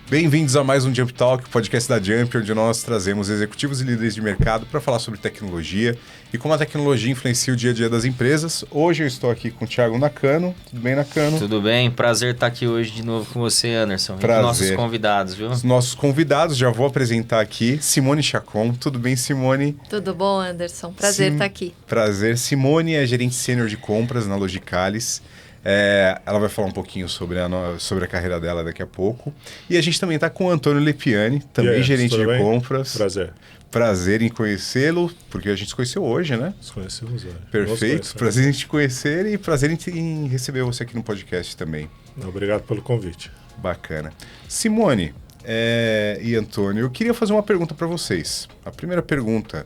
Bem-vindos a mais um Jump Talk, podcast da Jump, onde nós trazemos executivos e líderes de mercado para falar sobre tecnologia e como a tecnologia influencia o dia a dia das empresas. Hoje eu estou aqui com o Thiago Nakano. Tudo bem, Nakano? Tudo bem, prazer estar aqui hoje de novo com você, Anderson. Prazer. E com nossos convidados, viu? Os nossos convidados, já vou apresentar aqui, Simone Chacon. Tudo bem, Simone? Tudo bom, Anderson? Prazer estar aqui. Prazer. Simone é gerente sênior de compras na Logicalis. Ela vai falar um pouquinho sobre a carreira dela daqui a pouco. E a gente também está com o Antônio Lepiani, também gerente de compras. Prazer. Prazer em conhecê-lo, porque a gente se conheceu hoje, né? Nos conhecemos hoje. Perfeito. Prazer em te conhecer e prazer em receber você aqui no podcast também. Obrigado pelo convite. Bacana. Simone e Antônio, eu queria fazer uma pergunta para vocês. A primeira pergunta: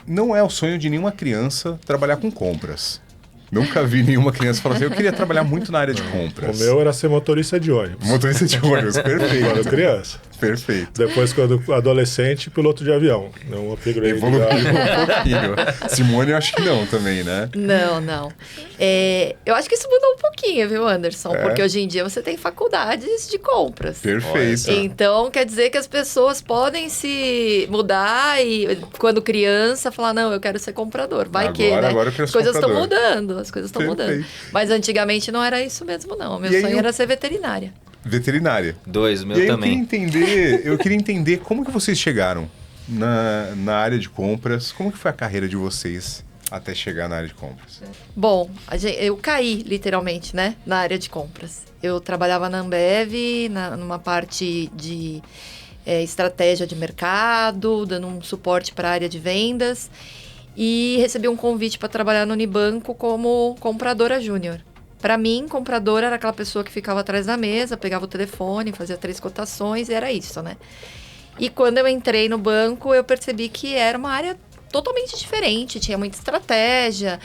não é o sonho de nenhuma criança trabalhar com compras. Nunca vi nenhuma criança falar assim, eu queria trabalhar muito na área de compras. O meu era ser motorista de ônibus. Motorista de ônibus, perfeito. Quando criança. Perfeito. Depois, quando adolescente, piloto de avião. Não upgrade. Evoluiu um pouquinho. Simone, eu acho que não também, né? Não. Eu acho que isso mudou um pouquinho, viu, Anderson? Porque hoje em dia você tem faculdades de compras. Perfeito. Então, quer dizer que as pessoas podem se mudar e, quando criança, falar, não, eu quero ser comprador. Vai que, né? Agora eu quero as ser coisas estão comprador. mudando, as coisas estão mudando. Mas antigamente não era isso mesmo, não. Meu sonho era ser veterinária. Veterinária. O meu também. Eu queria entender como que vocês chegaram na área de compras. Como que foi a carreira de vocês até chegar na área de compras? Bom, eu caí, literalmente, né, na área de compras. Eu trabalhava na Ambev, numa parte de estratégia de mercado, dando um suporte para a área de vendas. E recebi um convite para trabalhar no Unibanco como compradora júnior. Para mim, compradora era aquela pessoa que ficava atrás da mesa, pegava o telefone, fazia 3 cotações e era isso, né? E quando eu entrei no banco, eu percebi que era uma área totalmente diferente, tinha muita estratégia,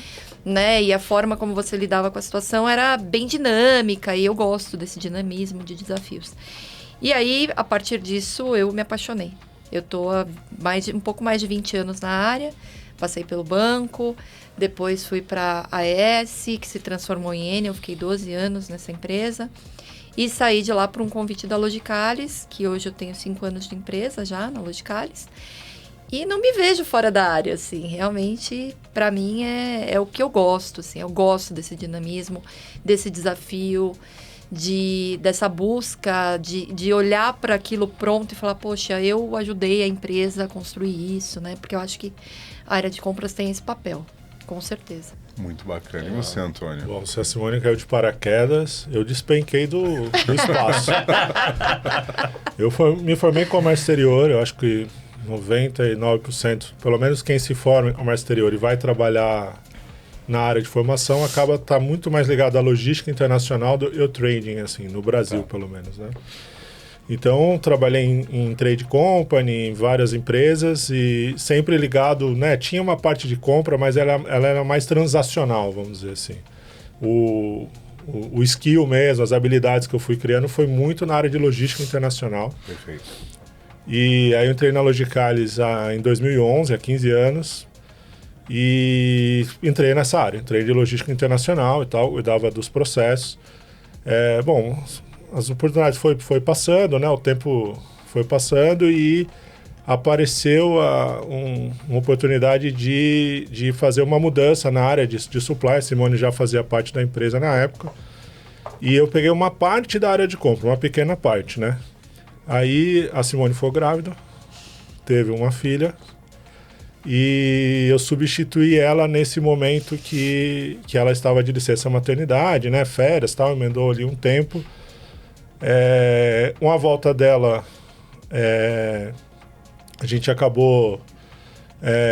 né? E a forma como você lidava com a situação era bem dinâmica e eu gosto desse dinamismo de desafios. E aí, a partir disso, eu me apaixonei. Eu tô há um pouco mais de 20 anos na área, passei pelo banco. Depois fui para a AES, que se transformou em Enel, eu fiquei 12 anos nessa empresa. E saí de lá por um convite da Logicalis, que hoje eu tenho 5 anos de empresa já na Logicalis. E não me vejo fora da área, assim. Realmente, para mim, é o que eu gosto, assim. Eu gosto desse dinamismo, desse desafio, dessa busca de olhar para aquilo pronto e falar, poxa, eu ajudei a empresa a construir isso, né? Porque eu acho que a área de compras tem esse papel. Com certeza. Muito bacana. E você, Antônio? Bom, se a Simone caiu de paraquedas, eu despenquei do espaço. Eu me formei em comércio exterior, eu acho que 99%, pelo menos quem se forma em comércio exterior e vai trabalhar na área de formação, acaba estar muito mais ligado à logística internacional do que ao trading, assim, no Brasil, pelo menos, né? Então, trabalhei em trade company, em várias empresas e sempre ligado, né? Tinha uma parte de compra, mas ela era mais transacional, vamos dizer assim. O skill mesmo, as habilidades que eu fui criando foi muito na área de logística internacional. Perfeito. E aí eu entrei na Logicalis em 2011, há 15 anos, e entrei nessa área. Entrei de logística internacional e tal, cuidava dos processos. As oportunidades foi passando, né? O tempo foi passando e apareceu uma oportunidade de fazer uma mudança na área de supply. A Simone já fazia parte da empresa na época. E eu peguei uma parte da área de compra, uma pequena parte, né? Aí a Simone foi grávida, teve uma filha e eu substituí ela nesse momento que ela estava de licença maternidade, né? Férias, tal, emendou ali um tempo. Com a volta dela, a gente acabou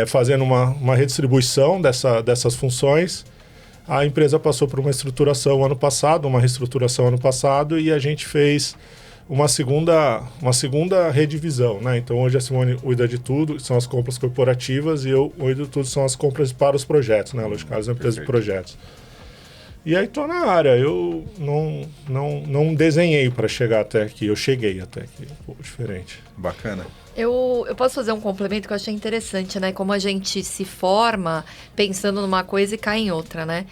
fazendo uma redistribuição dessas funções. A empresa passou por uma reestruturação ano passado, e a gente fez uma segunda redivisão, né? Então hoje a Simone cuida de tudo, são as compras corporativas, e eu cuido de tudo, são as compras para os projetos, né? Logicalis é uma empresa de projetos. E aí tô na área. Eu não desenhei para chegar até aqui. Eu cheguei até aqui. Um pouco diferente. Bacana. Eu posso fazer um complemento que eu achei interessante, né? Como a gente se forma pensando numa coisa e cai em outra, né?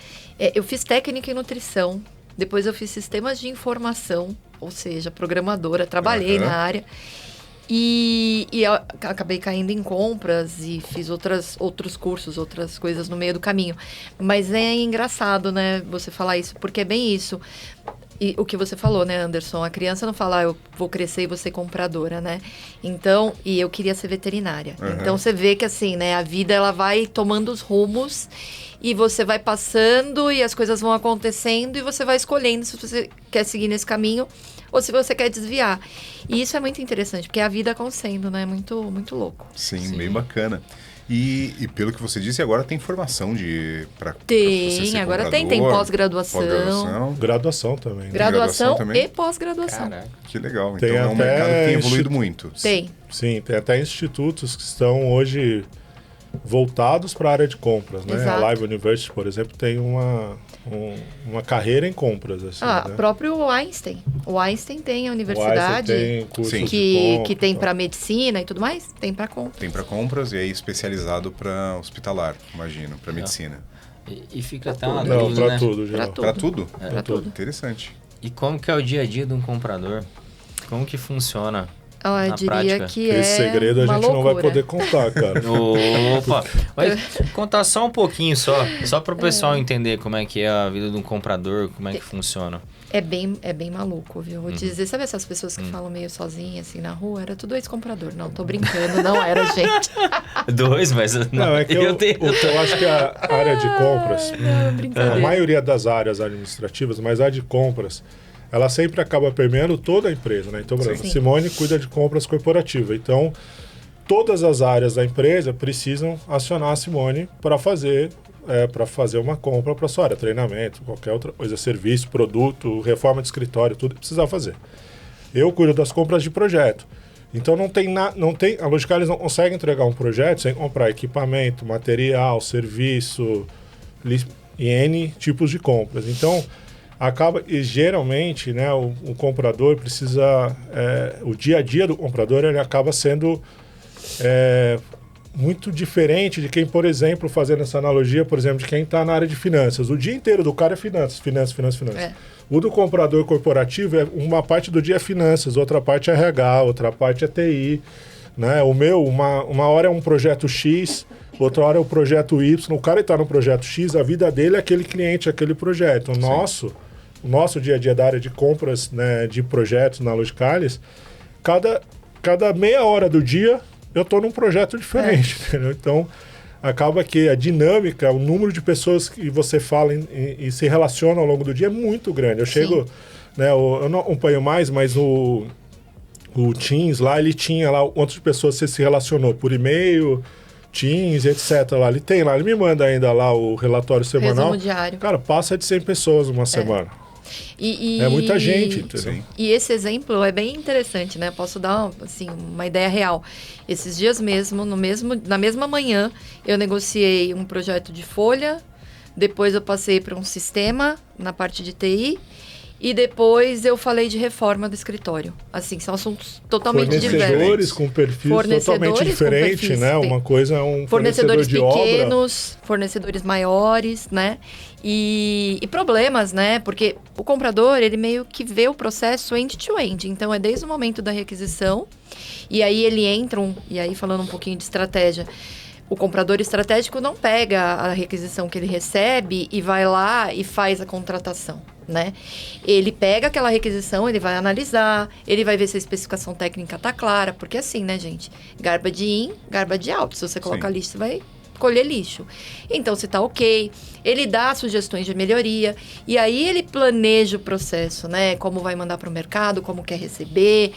Eu fiz técnica em nutrição, depois eu fiz sistemas de informação, ou seja, programadora, trabalhei na área. E eu acabei caindo em compras e fiz outros cursos, outras coisas no meio do caminho. Mas é engraçado, né, você falar isso, porque é bem isso. E o que você falou, né, Anderson? A criança não fala, eu vou crescer e vou ser compradora, né? Então, e eu queria ser veterinária. Então, você vê que, assim, né, a vida, ela vai tomando os rumos e você vai passando e as coisas vão acontecendo e você vai escolhendo se você quer seguir nesse caminho ou se você quer desviar. E isso é muito interessante, porque a vida acontecendo, né? Muito, muito louco. Sim, bem bacana. E pelo que você disse, agora tem formação pra tem, você ser agora comprador, tem pós-graduação. Graduação também. Né? Graduação também? E pós-graduação. Caraca. Que legal. Tem Então é um até mercado que tem evoluído muito. Tem. Sim, tem até institutos que estão hoje voltados para a área de compras, né? Exato. A Live University, por exemplo, tem uma carreira em compras. Assim, né? Próprio Einstein. O Einstein tem a O universidade Einstein tem cursos de que compra, tem tal. para medicina e tudo mais, tem para compras. Tem para compras e aí especializado para hospitalar, imagino, para medicina. E fica até uma Não, dúvida, para né? tudo, geral. Para tudo? Pra tudo. Interessante. E como que é o dia a dia de um comprador? Como que funciona? Eu Na diria prática. que Esse segredo a uma gente não vai loucura. poder contar, cara. Opa! Mas contar só um pouquinho só para o pessoal entender como é que é a vida de um comprador, como é que funciona. É bem maluco, viu? Vou te dizer, sabe essas pessoas que falam meio sozinhas, assim, na rua? Era tudo ex-comprador. Não, tô brincando, não era, gente. Dois, mas Não, é que eu acho que a área de compras, Não, a brincadeira. maioria das áreas administrativas, mas a de compras, ela sempre acaba permeando toda a empresa, né? Então, por exemplo, Sim. Simone cuida de compras corporativas. Então, todas as áreas da empresa precisam acionar a Simone para fazer uma compra para sua área, treinamento, qualquer outra coisa, serviço, produto, reforma de escritório, tudo que precisar fazer. Eu cuido das compras de projeto. Então a Logicalis não consegue entregar um projeto sem comprar equipamento, material, serviço e N tipos de compras. Então, acaba e geralmente, né, o comprador precisa, o dia a dia do comprador ele acaba sendo muito diferente de quem, por exemplo, fazendo essa analogia, por exemplo, de quem está na área de finanças. O dia inteiro do cara é finanças. O do comprador corporativo, uma parte do dia é finanças, outra parte é RH, outra parte é TI. Né? O meu, uma hora é um projeto X, outra hora é o projeto Y. O cara está no projeto X, a vida dele é aquele cliente, aquele projeto. O nosso dia a dia da área de compras, né, de projetos na Logicalis, cada meia hora do dia eu estou num projeto diferente. Entendeu? Então, acaba que a dinâmica, o número de pessoas que você fala e se relaciona ao longo do dia é muito grande. Eu chego, né, eu não acompanho mais, mas o Teams lá, ele tinha lá quantas pessoas você se relacionou por e-mail, Teams, etc. Lá. Ele me manda ainda lá o relatório semanal. Resumo diário. Cara, passa de 100 pessoas uma semana. E é muita gente, entendeu? Sim. E esse exemplo é bem interessante, né? Posso dar assim, uma ideia real. Esses dias mesmo, na mesma manhã, eu negociei um projeto de folha, depois eu passei para um sistema na parte de TI, e depois eu falei de reforma do escritório. Assim, são assuntos totalmente diversos. Fornecedores com perfis totalmente diferentes, né? Uma coisa é um fornecedor de pequenos, obra. fornecedores maiores, né? E problemas, né? Porque o comprador, ele meio que vê o processo end-to-end. Então, é desde o momento da requisição, e aí ele entra, e aí falando um pouquinho de estratégia, o comprador estratégico não pega a requisição que ele recebe e vai lá e faz a contratação, né? Ele pega aquela requisição, ele vai analisar, ele vai ver se a especificação técnica está clara, porque assim, né, gente? Garbage in, garbage out. Se você colocar lixo, você vai colher lixo. Então, se está ok, ele dá sugestões de melhoria, e aí ele planeja o processo, né? Como vai mandar para o mercado, como quer receber,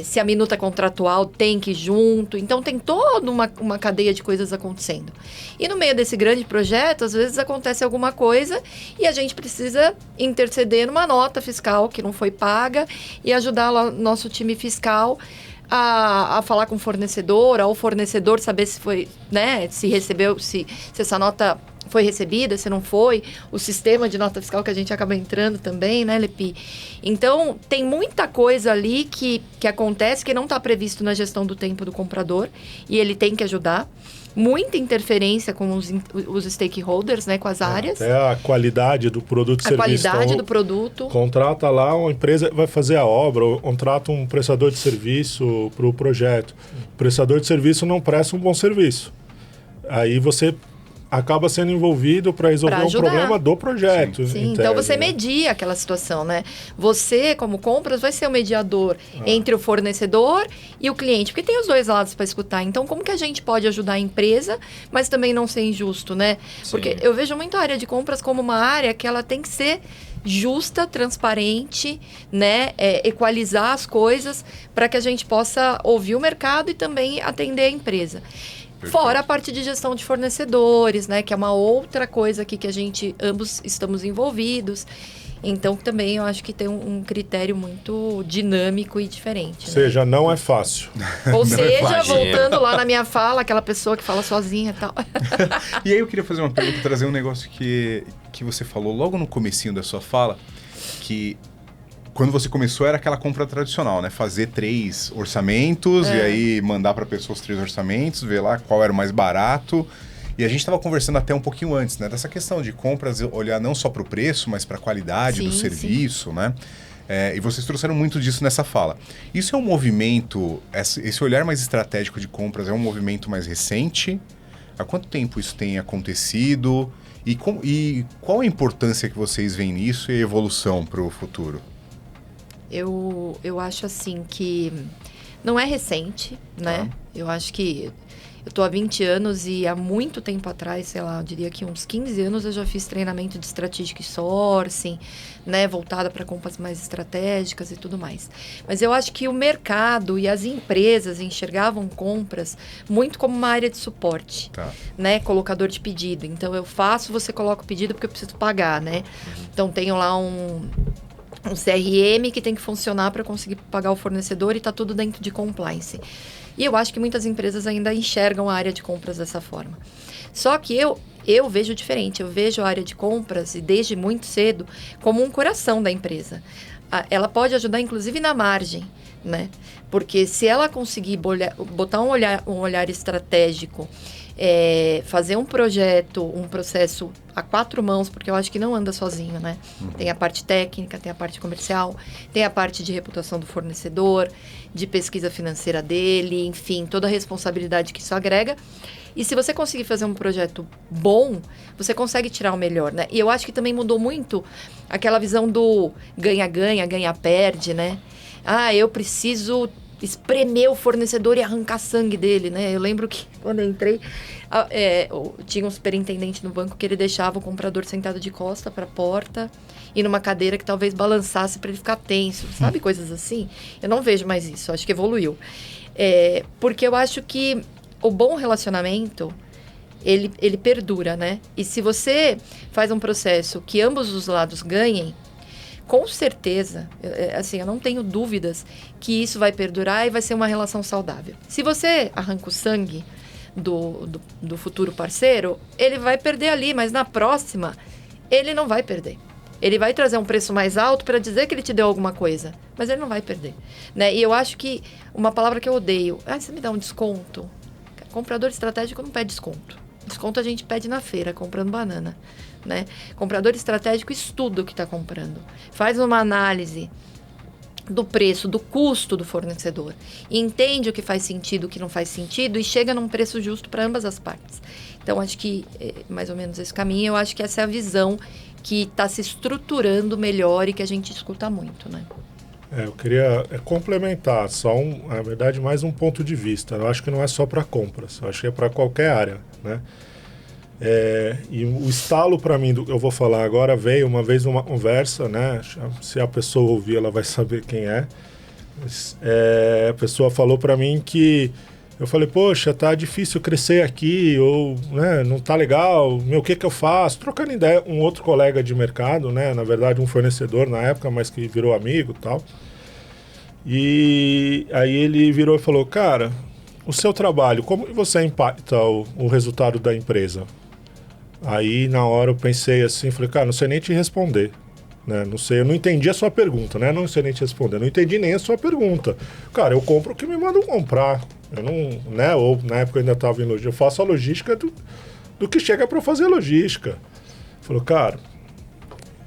se a minuta contratual tem que ir junto. Então, tem toda uma cadeia de coisas acontecendo. E no meio desse grande projeto, às vezes acontece alguma coisa e a gente precisa interceder numa nota fiscal que não foi paga e ajudar o nosso time fiscal a falar com o fornecedor, ao fornecedor saber se foi, né, se recebeu, se essa nota foi recebida, se não foi, o sistema de nota fiscal que a gente acaba entrando também, né, Lepi? Então, tem muita coisa ali que acontece que não está previsto na gestão do tempo do comprador e ele tem que ajudar. Muita interferência com os stakeholders, né, com as áreas. Até a qualidade do produto e serviço. A qualidade do produto. Contrata lá uma empresa, vai fazer a obra, ou contrata um prestador de serviço para o projeto. O prestador de serviço não presta um bom serviço. Aí você acaba sendo envolvido para resolver um problema do projeto. Sim. Então você media aquela situação, né? Você, como compras, vai ser o mediador entre o fornecedor e o cliente, porque tem os dois lados para escutar. Então, como que a gente pode ajudar a empresa, mas também não ser injusto, né? Sim. Porque eu vejo muito a área de compras como uma área que ela tem que ser justa, transparente, né? Equalizar as coisas para que a gente possa ouvir o mercado e também atender a empresa. Perfeito. Fora a parte de gestão de fornecedores, né? Que é uma outra coisa aqui que a gente ambos estamos envolvidos. Então, também eu acho que tem um critério muito dinâmico e diferente. Ou seja, não é fácil. Ou seja, fácil. voltando lá na minha fala, aquela pessoa que fala sozinha e tal. E aí eu queria fazer uma pergunta, trazer um negócio que você falou logo no comecinho da sua fala, que quando você começou era aquela compra tradicional, né? Fazer 3 orçamentos e aí mandar para pessoas 3 orçamentos, ver lá qual era o mais barato. E a gente estava conversando até um pouquinho antes, né? Dessa questão de compras, olhar não só para o preço, mas para a qualidade do serviço, né? E vocês trouxeram muito disso nessa fala. Isso é um movimento, esse olhar mais estratégico de compras é um movimento mais recente? Há quanto tempo isso tem acontecido? E qual a importância que vocês veem nisso e a evolução para o futuro? Eu acho assim que não é recente, né? Eu acho que eu tô há 20 anos e há muito tempo atrás, sei lá, eu diria que uns 15 anos eu já fiz treinamento de strategic sourcing, né? Voltada para compras mais estratégicas e tudo mais. Mas eu acho que o mercado e as empresas enxergavam compras muito como uma área de suporte, né? Colocador de pedido. Então eu faço, você coloca o pedido porque eu preciso pagar, né? Então tenho lá um CRM que tem que funcionar para conseguir pagar o fornecedor e está tudo dentro de compliance. E eu acho que muitas empresas ainda enxergam a área de compras dessa forma. Só que eu vejo diferente. Eu vejo a área de compras, e desde muito cedo, como um coração da empresa. Ela pode ajudar, inclusive, na margem, né? Porque se ela conseguir botar um olhar estratégico, fazer um projeto, um processo a 4 mãos, porque eu acho que não anda sozinho, né? Tem a parte técnica, tem a parte comercial, tem a parte de reputação do fornecedor, de pesquisa financeira dele, enfim, toda a responsabilidade que isso agrega. E se você conseguir fazer um projeto bom, você consegue tirar o melhor, né? E eu acho que também mudou muito aquela visão do ganha-ganha, ganha-perde, né? Eu preciso espremer o fornecedor e arrancar sangue dele, né? Eu lembro que quando eu entrei, tinha um superintendente no banco que ele deixava o comprador sentado de costa para a porta e numa cadeira que talvez balançasse para ele ficar tenso, sabe? Coisas assim. Eu não vejo mais isso, acho que evoluiu. Porque eu acho que o bom relacionamento, ele perdura, né? E se você faz um processo que ambos os lados ganhem, com certeza, assim, eu não tenho dúvidas que isso vai perdurar e vai ser uma relação saudável. Se você arranca o sangue do futuro parceiro, ele vai perder ali, mas na próxima, ele não vai perder. Ele vai trazer um preço mais alto para dizer que ele te deu alguma coisa, mas ele não vai perder, né? E eu acho que uma palavra que eu odeio, você me dá um desconto? Comprador estratégico não pede desconto. Desconto a gente pede na feira, comprando banana, né? Comprador estratégico estuda o que está comprando. Faz uma análise do preço, do custo do fornecedor. E entende o que faz sentido, o que não faz sentido e chega num preço justo para ambas as partes. Então, acho que mais ou menos esse caminho. Eu acho que essa é a visão que está se estruturando melhor e que a gente escuta muito, né? Eu queria complementar, na verdade, mais um ponto de vista. Eu acho que não é só para compras, eu acho que é para qualquer área, né? E o estalo para mim, eu vou falar agora, veio uma vez uma conversa, né? Se a pessoa ouvir, ela vai saber quem é. A pessoa falou para mim que eu falei, poxa, tá difícil crescer aqui, ou né, não tá legal, o que eu faço? Trocando ideia, um outro colega de mercado, né? Na verdade, um fornecedor na época, mas que virou amigo e tal. E aí ele virou e falou, cara, o seu trabalho, como você impacta o resultado da empresa? Aí, na hora, eu pensei assim, falei, cara, não sei nem te responder. Né? Não sei, eu não entendi a sua pergunta, né? Não sei nem te responder. Não entendi nem a sua pergunta. Cara, eu compro o que me mandam comprar. Eu não, né? Ou, na época, eu ainda estava em logística. Eu faço a logística do que chega para fazer a logística. Falou, cara,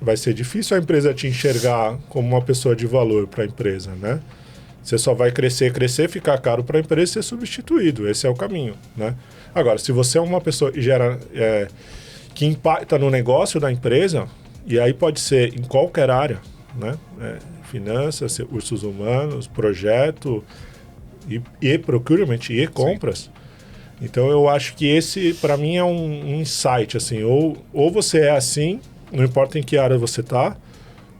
vai ser difícil a empresa te enxergar como uma pessoa de valor para a empresa, né? Você só vai crescer, ficar caro para a empresa e ser substituído. Esse é o caminho, né? Agora, se você é uma pessoa que gera... que impacta no negócio da empresa, e aí pode ser em qualquer área, né? Finanças, recursos humanos, projeto, e procurement, e compras. Sim. Então, eu acho que esse, para mim, é um insight, assim, ou você é assim, não importa em que área você está,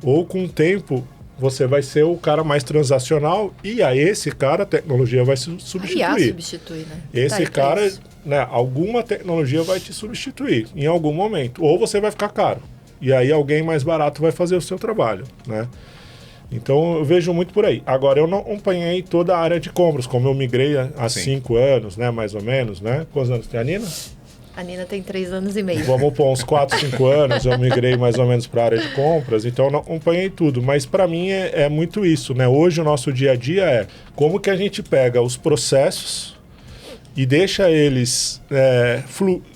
ou com o tempo você vai ser o cara mais transacional, e a esse cara a tecnologia vai se substituir. Substituir, né? Esse cara... Né, alguma tecnologia vai te substituir em algum momento, ou você vai ficar caro e aí alguém mais barato vai fazer o seu trabalho, né? Então eu vejo muito por aí. Agora, eu não acompanhei toda a área de compras, como eu migrei há 5 anos, né, mais ou menos, né? Quantos anos tem a Nina? A Nina tem 3 anos e meio. Vamos pôr uns 4, 5 anos, eu migrei mais ou menos para a área de compras, então eu não acompanhei tudo, mas para mim é muito isso, né? Hoje o nosso dia a dia é como que a gente pega os processos e deixa eles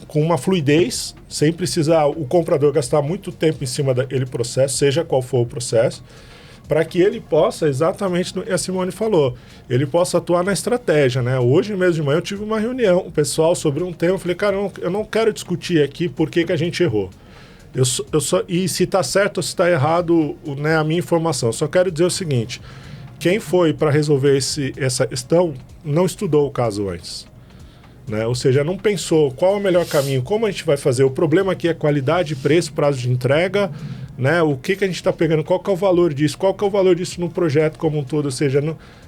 com uma fluidez, sem precisar o comprador gastar muito tempo em cima daquele processo, seja qual for o processo, para que ele possa, exatamente o que a Simone falou, ele possa atuar na estratégia, né? Hoje mesmo de manhã eu tive uma reunião com o pessoal sobre um tema, eu falei, cara, eu não quero discutir aqui por que a gente errou. E se está certo ou se está errado, né, a minha informação. Eu só quero dizer o seguinte, quem foi para resolver essa questão não estudou o caso antes. Né? Ou seja, não pensou qual é o melhor caminho, como a gente vai fazer. O problema aqui é qualidade, preço, prazo de entrega, né? O que a gente está pegando, qual que é o valor disso, qual que é o valor disso no projeto como um todo. Ou seja,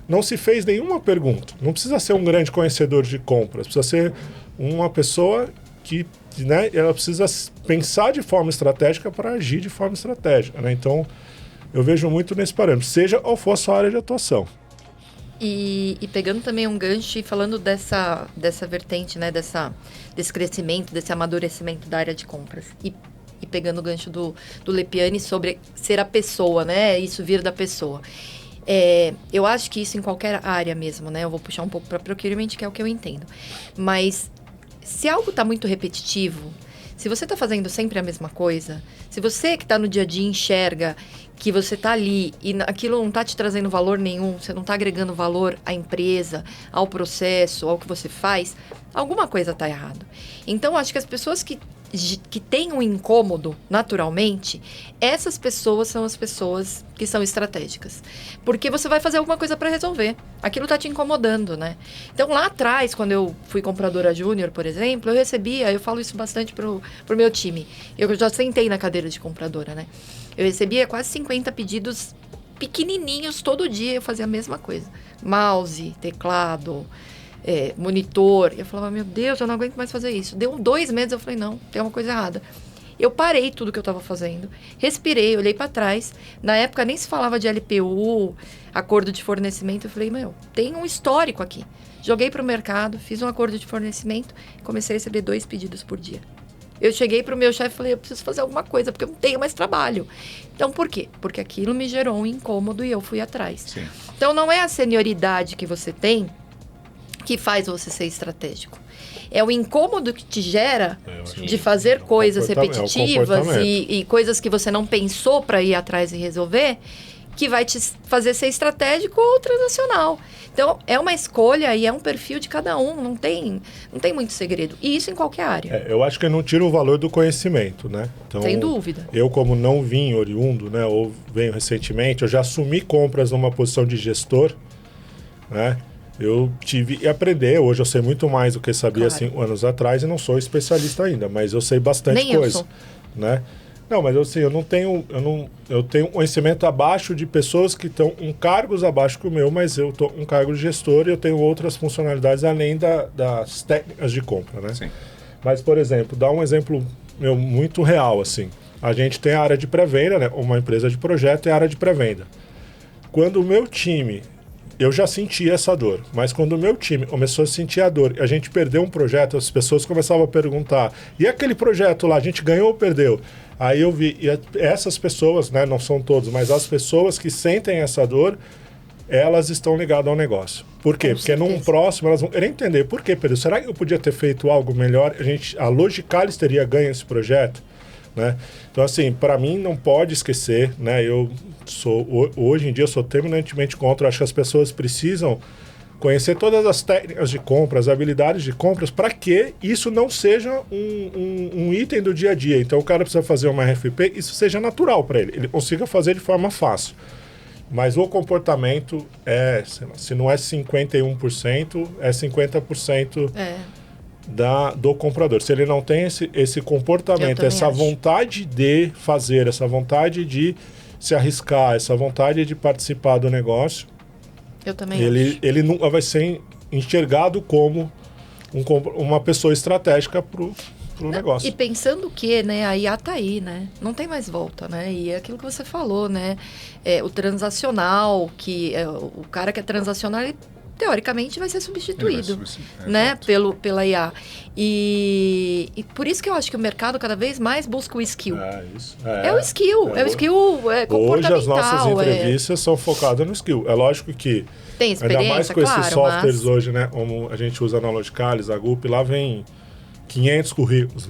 não se fez nenhuma pergunta. Não precisa ser um grande conhecedor de compras, precisa ser uma pessoa que, né, ela precisa pensar de forma estratégica para agir de forma estratégica. Né? Então, eu vejo muito nesse parâmetro, seja qual for a sua área de atuação. E pegando também um gancho e falando dessa vertente, né, desse crescimento, desse amadurecimento da área de compras. E pegando o gancho do Lepiani sobre ser a pessoa, né, isso vir da pessoa. Eu acho que isso em qualquer área mesmo, né, eu vou puxar um pouco para procurement, que é o que eu entendo. Mas se algo está muito repetitivo, se você está fazendo sempre a mesma coisa, se você que está no dia a dia enxerga que você está ali e aquilo não está te trazendo valor nenhum, você não está agregando valor à empresa, ao processo, ao que você faz, alguma coisa está errado. Então, acho que as pessoas que têm um incômodo naturalmente, essas pessoas são as pessoas que são estratégicas. Porque você vai fazer alguma coisa para resolver. Aquilo está te incomodando, né? Então, lá atrás, quando eu fui compradora júnior, por exemplo, eu falo isso bastante pro meu time. Eu já sentei na cadeira de compradora, né? Eu recebia quase 50 pedidos pequenininhos todo dia, eu fazia a mesma coisa. Mouse, teclado, monitor. Eu falava, meu Deus, eu não aguento mais fazer isso. Deu 2 meses, eu falei, não, tem uma coisa errada. Eu parei tudo que eu estava fazendo, respirei, olhei para trás. Na época nem se falava de LPU, acordo de fornecimento. Eu falei, tem um histórico aqui. Joguei para o mercado, fiz um acordo de fornecimento, comecei a receber 2 pedidos por dia. Eu cheguei para o meu chefe e falei, eu preciso fazer alguma coisa, porque eu não tenho mais trabalho. Então, por quê? Porque aquilo me gerou um incômodo e eu fui atrás. Sim. Então, não é a senioridade que você tem que faz você ser estratégico. É o incômodo que te gera de fazer coisas repetitivas e coisas que você não pensou para ir atrás e resolver, que vai te fazer ser estratégico ou transacional. Então, é uma escolha e é um perfil de cada um, não tem muito segredo. E isso em qualquer área. Eu acho que não tira o valor do conhecimento, né? Então, sem dúvida. Eu, como não vim oriundo, né, ou venho recentemente, eu já assumi compras numa posição de gestor, né? Eu tive que aprender, hoje eu sei muito mais do que sabia 5 anos atrás e não sou especialista ainda, mas eu sei bastante coisa. Eu sou. Né? Não, mas assim, eu tenho conhecimento abaixo de pessoas que estão em cargos abaixo que o meu, mas eu estou em cargo de gestor e eu tenho outras funcionalidades além das técnicas de compra, né? Sim. Mas, por exemplo, dá um exemplo muito real, assim. A gente tem a área de pré-venda, né? Uma empresa de projeto é a área de pré-venda. Quando o meu time eu já sentia essa dor, mas quando o meu time começou a sentir a dor e a gente perdeu um projeto, as pessoas começavam a perguntar, e aquele projeto lá, a gente ganhou ou perdeu? Aí eu vi, e essas pessoas, né, não são todos, mas as pessoas que sentem essa dor, elas estão ligadas ao negócio. Por quê? Com Porque num certeza. próximo elas vão querer entender por quê, Pedro. Será que eu podia ter feito algo melhor? A Logicalis teria ganho esse projeto, né? Então, assim, para mim não pode esquecer, né? Hoje em dia eu sou terminantemente contra. Acho que as pessoas precisam conhecer todas as técnicas de compra, as habilidades de compras, para que isso não seja um item do dia a dia. Então, o cara precisa fazer uma RFP, isso seja natural para ele consiga fazer de forma fácil. Mas o comportamento sei lá, se não é 51%, é 50% do comprador. Se ele não tem esse comportamento, essa vontade de fazer, essa vontade de se arriscar, essa vontade de participar do negócio, Eu também acho. ele nunca vai ser enxergado como uma pessoa estratégica para o negócio. E pensando que, né, a IA tá aí, né? Não tem mais volta, né? E é aquilo que você falou, né? O transacional, o cara que é transacional, ele teoricamente vai ser substituído, né? Pela IA. E por isso que eu acho que o mercado cada vez mais busca o skill. É o skill comportamental. Hoje as nossas entrevistas são focadas no skill. É lógico que tem experiência, ainda mais com claro, esses softwares hoje, né? Como a gente usa na Logicalis, a Gup, lá vem 500 currículos,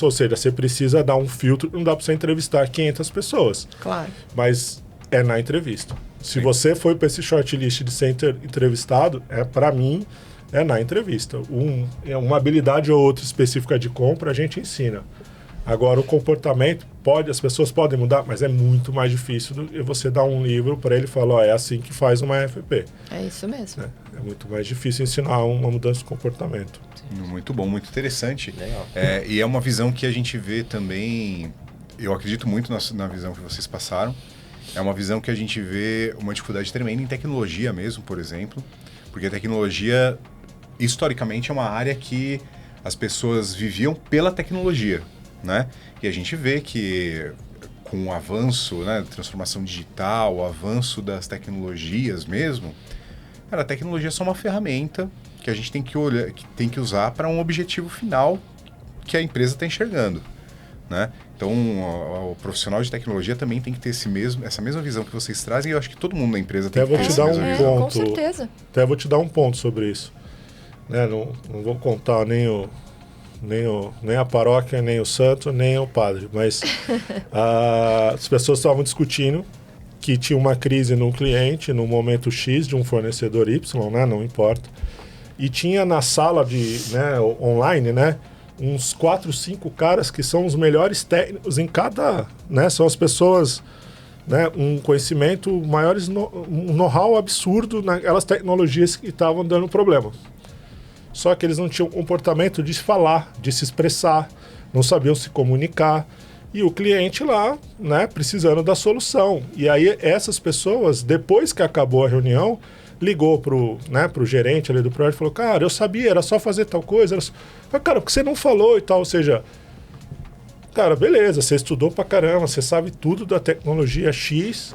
ou seja, você precisa dar um filtro, não dá para você entrevistar 500 pessoas. Claro. Mas é na entrevista. Se você foi para esse shortlist de ser entrevistado, para mim, é na entrevista. Uma habilidade ou outra específica de compra a gente ensina. Agora, o comportamento, as pessoas podem mudar, mas é muito mais difícil do que você dar um livro para ele e falar, é assim que faz uma FP. É isso mesmo. É muito mais difícil ensinar uma mudança de comportamento. Muito bom, muito interessante. Legal. E é uma visão que a gente vê também, eu acredito muito na visão que vocês passaram. É uma visão que a gente vê uma dificuldade tremenda em tecnologia mesmo, por exemplo. Porque a tecnologia, historicamente, é uma área que as pessoas viviam pela tecnologia, né? E a gente vê que com o avanço, né, transformação digital, o avanço das tecnologias mesmo, cara, a tecnologia é só uma ferramenta que a gente tem que olhar, que tem que usar para um objetivo final que a empresa está enxergando, né? Então, o profissional de tecnologia também tem que ter essa mesma visão que vocês trazem, e eu acho que todo mundo na empresa tem que ter essa mesma visão. Com certeza. Até vou te dar um ponto sobre isso. Né? Não vou contar nem a paróquia, nem o santo, nem o padre, mas as pessoas estavam discutindo que tinha uma crise num cliente, no momento X, de um fornecedor Y, né? Não importa. E tinha na sala online, né? Uns 4, 5 caras que são os melhores técnicos em cada, né? São as pessoas, né? Um conhecimento maiores, um know-how absurdo naquelas tecnologias que estavam dando problema. Só que eles não tinham comportamento de falar, de se expressar, não sabiam se comunicar. E o cliente lá, né? Precisando da solução. E aí essas pessoas, depois que acabou a reunião, ligou pro gerente ali do projeto e falou, cara, eu sabia, era só fazer tal coisa. Cara, porque você não falou e tal? Ou seja, cara, beleza, você estudou pra caramba, você sabe tudo da tecnologia X,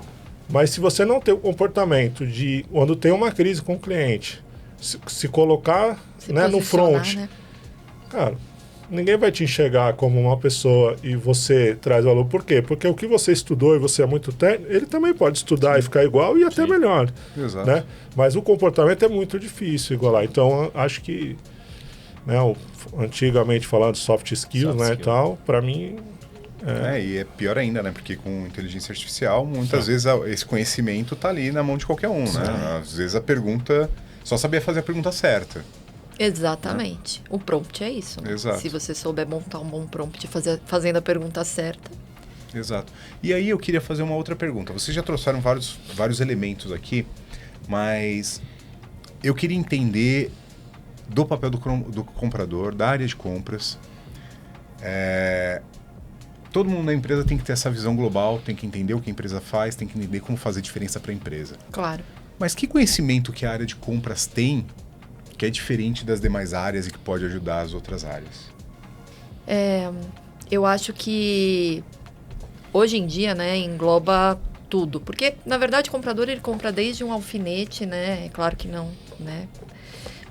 mas se você não tem o comportamento de, quando tem uma crise com o cliente, se colocar no front, né? Cara, ninguém vai te enxergar como uma pessoa e você traz valor. Por quê? Porque o que você estudou e você é muito técnico, ele também pode estudar e ficar igual e até melhor. Exato. Né? Mas o comportamento é muito difícil igualar. Então, acho que, né, antigamente falando de soft skills, e tal, para mim... E é pior ainda, né? Porque com inteligência artificial, muitas vezes esse conhecimento tá ali na mão de qualquer um, né? Às vezes a pergunta... Só sabia fazer a pergunta certa. Exatamente. O prompt é isso. Né? Exato. Se você souber montar um bom prompt fazendo a pergunta certa. Exato. E aí eu queria fazer uma outra pergunta. Vocês já trouxeram vários elementos aqui, mas eu queria entender do papel do comprador, da área de compras. Todo mundo na empresa tem que ter essa visão global, tem que entender o que a empresa faz, tem que entender como fazer diferença para a empresa. Claro. Mas que conhecimento que a área de compras tem que é diferente das demais áreas e que pode ajudar as outras áreas? Eu acho que hoje em dia, né, engloba tudo. Porque, na verdade, o comprador, ele compra desde um alfinete, né? É claro que não, né?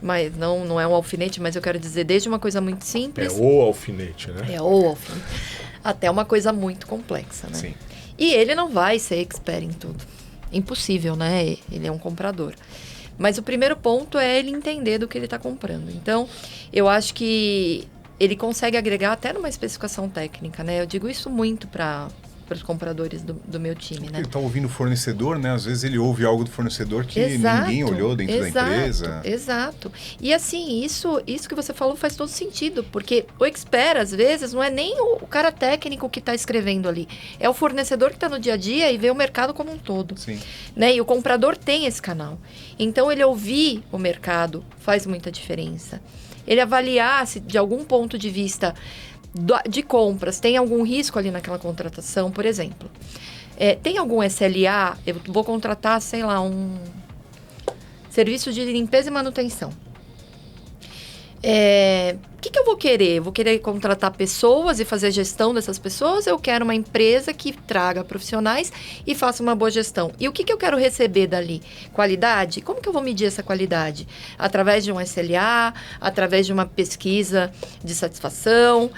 Mas não é um alfinete, mas eu quero dizer, desde uma coisa muito simples... É o alfinete, né? É o alfinete. Até uma coisa muito complexa, né? Sim. E ele não vai ser expert em tudo. Impossível, né? Ele é um comprador. Mas o primeiro ponto é ele entender do que ele está comprando. Então, eu acho que ele consegue agregar até numa especificação técnica, né? Eu digo isso muito para os compradores do meu time, né? Ele está ouvindo o fornecedor, né? Às vezes ele ouve algo do fornecedor que ninguém olhou dentro da empresa. Exato. E assim, isso que você falou faz todo sentido, porque o expert, às vezes, não é nem o cara técnico que está escrevendo ali, é o fornecedor que está no dia a dia e vê o mercado como um todo. Sim. Né? E o comprador tem esse canal. Então, ele ouvir o mercado faz muita diferença. Ele avaliar se, de algum ponto de vista de compras, tem algum risco ali naquela contratação, por exemplo. Tem algum SLA? Eu vou contratar, sei lá, um serviço de limpeza e manutenção. O que eu vou querer? Vou querer contratar pessoas e fazer gestão dessas pessoas? Eu quero uma empresa que traga profissionais e faça uma boa gestão. E o que eu quero receber dali? Qualidade? Como que eu vou medir essa qualidade? Através de um SLA, através de uma pesquisa de satisfação.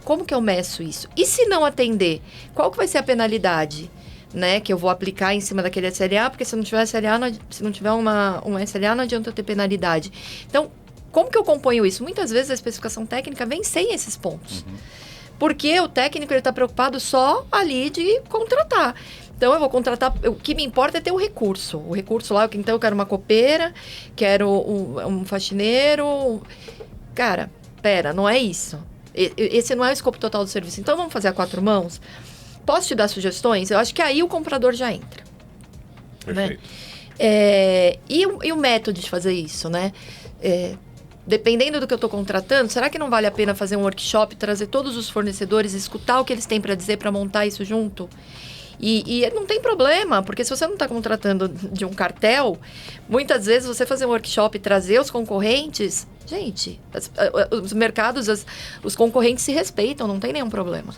Como que eu meço isso? E se não atender, qual que vai ser a penalidade? Né, que eu vou aplicar em cima daquele SLA, porque se não tiver SLA, se não tiver um SLA, não adianta eu ter penalidade. Então, como que eu componho isso? Muitas vezes a especificação técnica vem sem esses pontos. Uhum. Porque o técnico está preocupado só ali de contratar. Então, eu vou contratar... O que me importa é ter o recurso. O recurso lá, então eu quero uma copeira, quero um faxineiro. Cara, pera, não é isso. Esse não é o escopo total do serviço. Então, vamos fazer a 4 mãos? Posso te dar sugestões? Eu acho que aí o comprador já entra. Perfeito. Né? E o método de fazer isso, né? Dependendo do que eu estou contratando, será que não vale a pena fazer um workshop, trazer todos os fornecedores, escutar o que eles têm para dizer, para montar isso junto? E não tem problema, porque se você não está contratando de um cartel, muitas vezes você fazer um workshop e trazer os concorrentes... Gente, os mercados, os concorrentes se respeitam, não tem nenhum problema.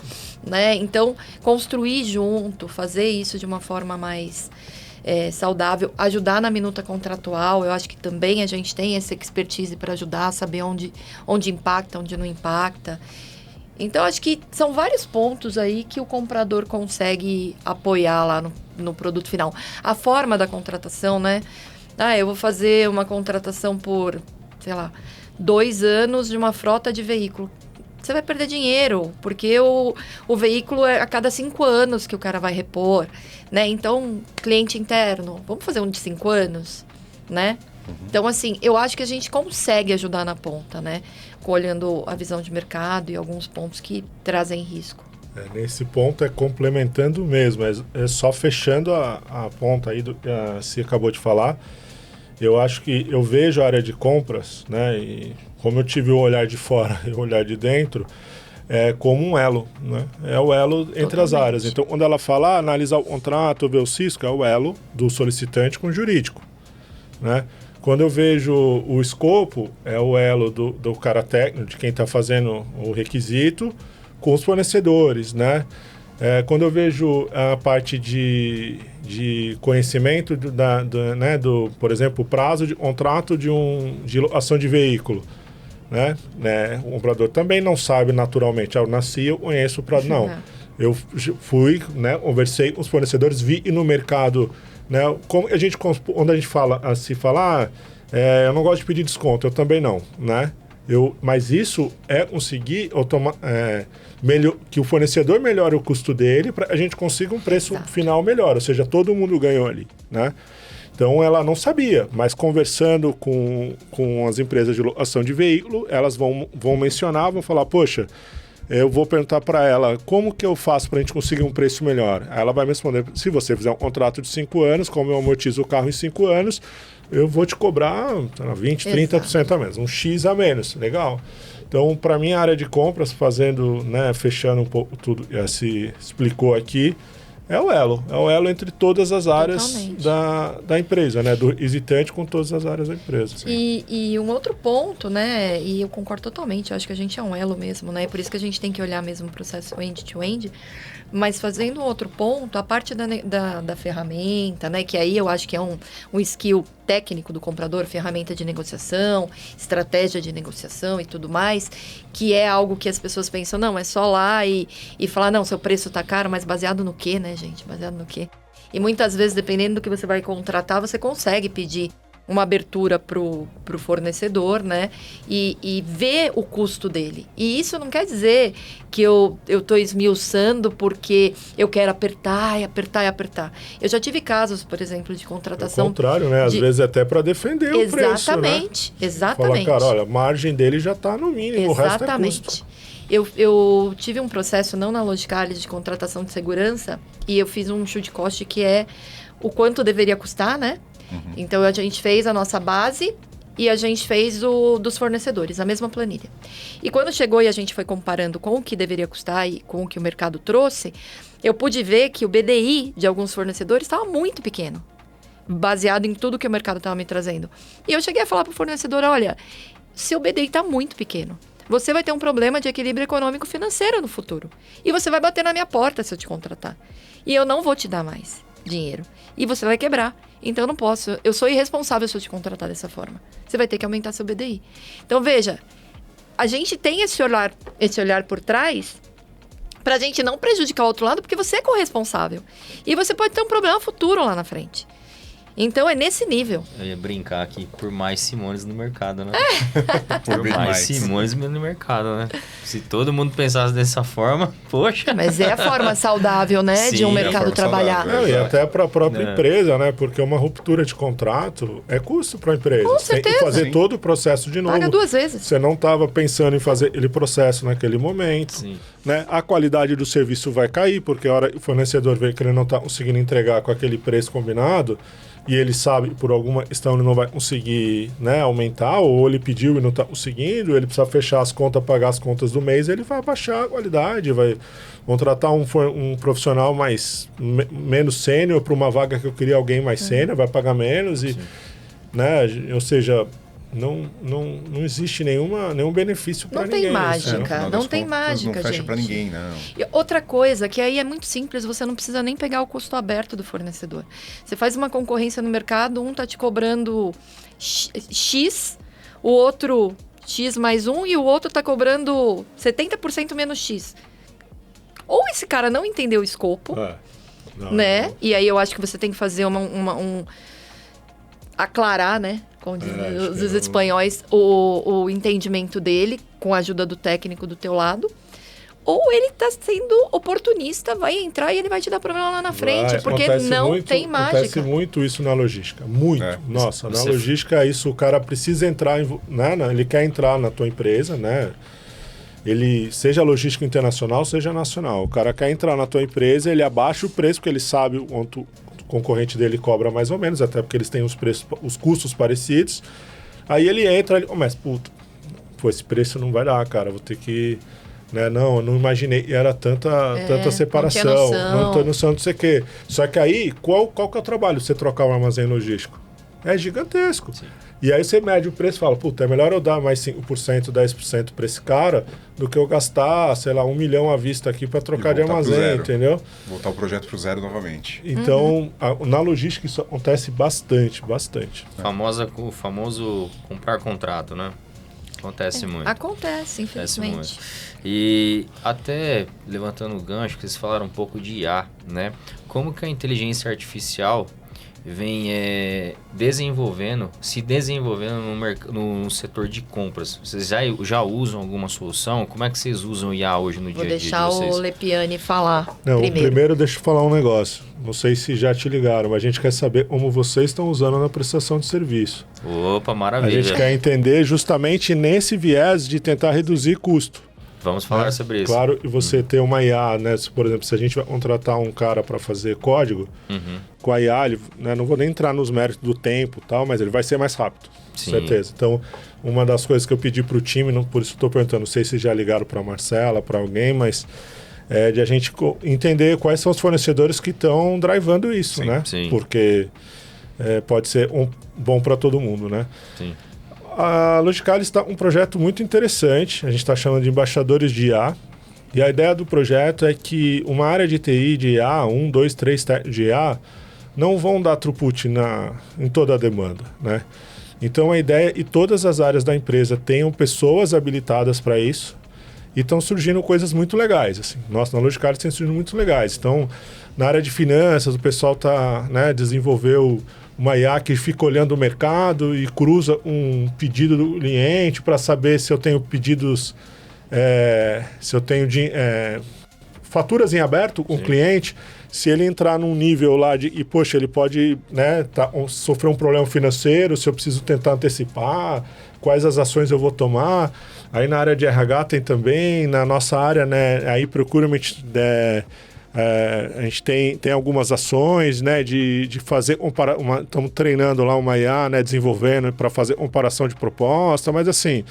Né? Então, construir junto, fazer isso de uma forma mais... saudável, ajudar na minuta contratual, eu acho que também a gente tem essa expertise para ajudar a saber onde impacta, onde não impacta. Então, acho que são vários pontos aí que o comprador consegue apoiar lá no produto final. A forma da contratação, né? Eu vou fazer uma contratação por, sei lá, 2 anos de uma frota de veículo. Você vai perder dinheiro, porque o veículo é a cada 5 anos que o cara vai repor, né? Então, cliente interno, vamos fazer um de 5 anos, né? Uhum. Então, assim, eu acho que a gente consegue ajudar na ponta, né? Olhando a visão de mercado e alguns pontos que trazem risco. Nesse ponto complementando mesmo, é só fechando a ponta aí do que a Cia acabou de falar. Eu acho que eu vejo a área de compras, né? E como eu tive o olhar de fora e o olhar de dentro, como um elo, né? É o elo entre as áreas. Então, quando ela fala analisar o contrato, ver o cisco, é o elo do solicitante com o jurídico, né? Quando eu vejo o escopo, é o elo do cara técnico, de quem está fazendo o requisito, com os fornecedores, né? Quando eu vejo a parte de conhecimento né, por exemplo, o prazo de contrato de locação de veículo, né? O comprador também não sabe naturalmente. Eu nasci, eu conheço o prazo. Não. Eu fui, né, conversei com os fornecedores, vi no mercado, né, como a gente, quando a gente fala, eu não gosto de pedir desconto, eu também não, né? Mas isso é conseguir que o fornecedor melhore o custo dele para a gente consiga um preço final melhor, ou seja, todo mundo ganhou ali, né? Então, ela não sabia, mas conversando com as empresas de locação de veículo, elas vão mencionar, vão falar, poxa, eu vou perguntar para ela como que eu faço para a gente conseguir um preço melhor. Aí ela vai me responder, se você fizer um contrato de 5 anos, como eu amortizo o carro em 5 anos, eu vou te cobrar 20%, 30% a menos, um X a menos, legal. Então, para mim, a área de compras, fazendo, né, fechando um pouco tudo que se explicou aqui, É o elo entre todas as áreas da empresa, né? Do EasyTouch com todas as áreas da empresa. E um outro ponto, né? E eu concordo totalmente, eu acho que a gente é um elo mesmo, né? Por isso que a gente tem que olhar mesmo o processo end-to-end. Mas fazendo um outro ponto, a parte da ferramenta, né? Que aí eu acho que é um skill técnico do comprador, ferramenta de negociação, estratégia de negociação e tudo mais, que é algo que as pessoas pensam, não, é só lá e falar, não, seu preço tá caro, mas baseado no quê, né, gente? Baseado no quê? E muitas vezes, dependendo do que você vai contratar, você consegue pedir uma abertura pro fornecedor, né? E ver o custo dele. E isso não quer dizer que eu tô esmiuçando porque eu quero apertar e apertar e apertar. Eu já tive casos, por exemplo, de contratação... Ao contrário, né? Às vezes até para defender o preço, Exatamente, né? exatamente. Fala, cara, olha, a margem dele já tá no mínimo, Exatamente. O resto é custo. Eu tive um processo, não na Logicalis, de contratação de segurança, e eu fiz um shoot cost que é o quanto deveria custar, né? Então, a gente fez a nossa base e a gente fez o dos fornecedores, a mesma planilha. E quando chegou e a gente foi comparando com o que deveria custar e com o que o mercado trouxe, eu pude ver que o BDI de alguns fornecedores estava muito pequeno, baseado em tudo que o mercado estava me trazendo. E eu cheguei a falar para o fornecedor, olha, seu BDI está muito pequeno. Você vai ter um problema de equilíbrio econômico financeiro no futuro. E você vai bater na minha porta se eu te contratar. E eu não vou te dar mais dinheiro. E você vai quebrar. Então eu não posso. Eu sou irresponsável se eu te contratar dessa forma. Você vai ter que aumentar seu BDI. Então veja, a gente tem esse olhar por trás pra gente não prejudicar o outro lado, porque você é corresponsável. E você pode ter um problema futuro lá na frente. Então é nesse nível. Eu ia brincar aqui por mais Simones no mercado, né? Por mais Simones no mercado, né? Se todo mundo pensasse dessa forma, poxa. Mas é a forma saudável, né? Sim, de um é a mercado forma trabalhar. saudável. E até para a própria empresa, né? Porque uma ruptura de contrato é custo para a empresa. Com Você tem que certeza. fazer todo o processo de novo. Paga 2 vezes. Você não estava pensando em fazer aquele processo naquele momento. Sim. Né? A qualidade do serviço vai cair, porque a hora que o fornecedor vê que ele não está conseguindo entregar com aquele preço combinado, e ele sabe por alguma questão ele não vai conseguir, né, aumentar, ou ele pediu e não está conseguindo, ele precisa fechar as contas, pagar as contas do mês, ele vai baixar a qualidade, vai contratar um profissional menos sênior para uma vaga que eu queria alguém mais sênior, vai pagar menos, e, né, ou seja, não existe nenhum benefício para ninguém. Não tem mágica, não tem mágica, não fecha gente. para ninguém, não. E outra coisa, que aí é muito simples, você não precisa nem pegar o custo aberto do fornecedor. Você faz uma concorrência no mercado, um tá te cobrando X, o outro X mais 1 e o outro tá cobrando 70% menos X. Ou esse cara não entendeu o escopo, né? E aí eu acho que você tem que fazer aclarar, né? Como dizem os espanhóis, o entendimento dele, com a ajuda do técnico do teu lado. Ou ele está sendo oportunista, vai entrar e ele vai te dar problema lá na frente, porque não tem mágica. Acontece muito isso na logística, muito. Nossa, na logística isso, o cara precisa entrar, né, ele quer entrar na tua empresa, né? Ele, seja logística internacional, seja nacional. O cara quer entrar na tua empresa, ele abaixa o preço, porque ele sabe o quanto o concorrente dele cobra mais ou menos, até porque eles têm os custos parecidos. Aí ele entra, mas esse preço não vai dar, cara, vou ter que... Né? Não, eu não imaginei, era tanta separação, não tenho noção, não sei o quê. Só que aí, qual que é o trabalho de você trocar um armazém logístico? É gigantesco. Sim. E aí você mede o preço e fala, é melhor eu dar mais 5%, 10% para esse cara do que eu gastar, sei lá, 1 milhão à vista aqui para trocar de armazém, entendeu? Voltar o projeto pro zero novamente. Então, na logística isso acontece bastante. O famoso comprar contrato, né? Acontece muito. Acontece, infelizmente. Acontece muito. E até levantando o gancho, que vocês falaram um pouco de IA, né? Como que a inteligência artificial vem se desenvolvendo no setor de compras? Vocês já usam alguma solução? Como é que vocês usam IA hoje no dia a dia de vocês? Vou deixar o Lepiani falar primeiro deixa eu falar um negócio. Não sei se já te ligaram, mas a gente quer saber como vocês estão usando na prestação de serviço. Opa, maravilha. A gente quer entender justamente nesse viés de tentar reduzir custo. Vamos falar sobre isso. Claro, e você ter uma IA, né? Por exemplo, se a gente vai contratar um cara para fazer código, com a IA, ele, né, não vou nem entrar nos méritos do tempo e tal, mas ele vai ser mais rápido, com certeza. Então, uma das coisas que eu pedi para o time, por isso estou perguntando, não sei se já ligaram para a Marcela, para alguém, mas de a gente entender quais são os fornecedores que estão drivando isso, Sim, né? sim. Porque pode ser bom para todo mundo, né? Sim. A Logicalis está um projeto muito interessante, a gente está chamando de embaixadores de IA, e a ideia do projeto é que uma área de TI, de IA, 1, 2, 3 de IA, não vão dar throughput em toda a demanda, né? Então a ideia é que todas as áreas da empresa tenham pessoas habilitadas para isso, e estão surgindo coisas muito legais, assim. Nossa, na Logicalis tem surgindo muito legais. Então, na área de finanças, o pessoal desenvolveu uma IA que fica olhando o mercado e cruza um pedido do cliente para saber se eu tenho pedidos, se eu tenho faturas em aberto com o cliente, se ele entrar num nível lá e poxa, ele pode sofrer um problema financeiro, se eu preciso tentar antecipar, quais as ações eu vou tomar. Aí na área de RH tem também, na nossa área, né, aí procurement, a gente tem algumas ações, né, de fazer estamos treinando lá uma IA, né, desenvolvendo para fazer comparação de proposta, mas assim,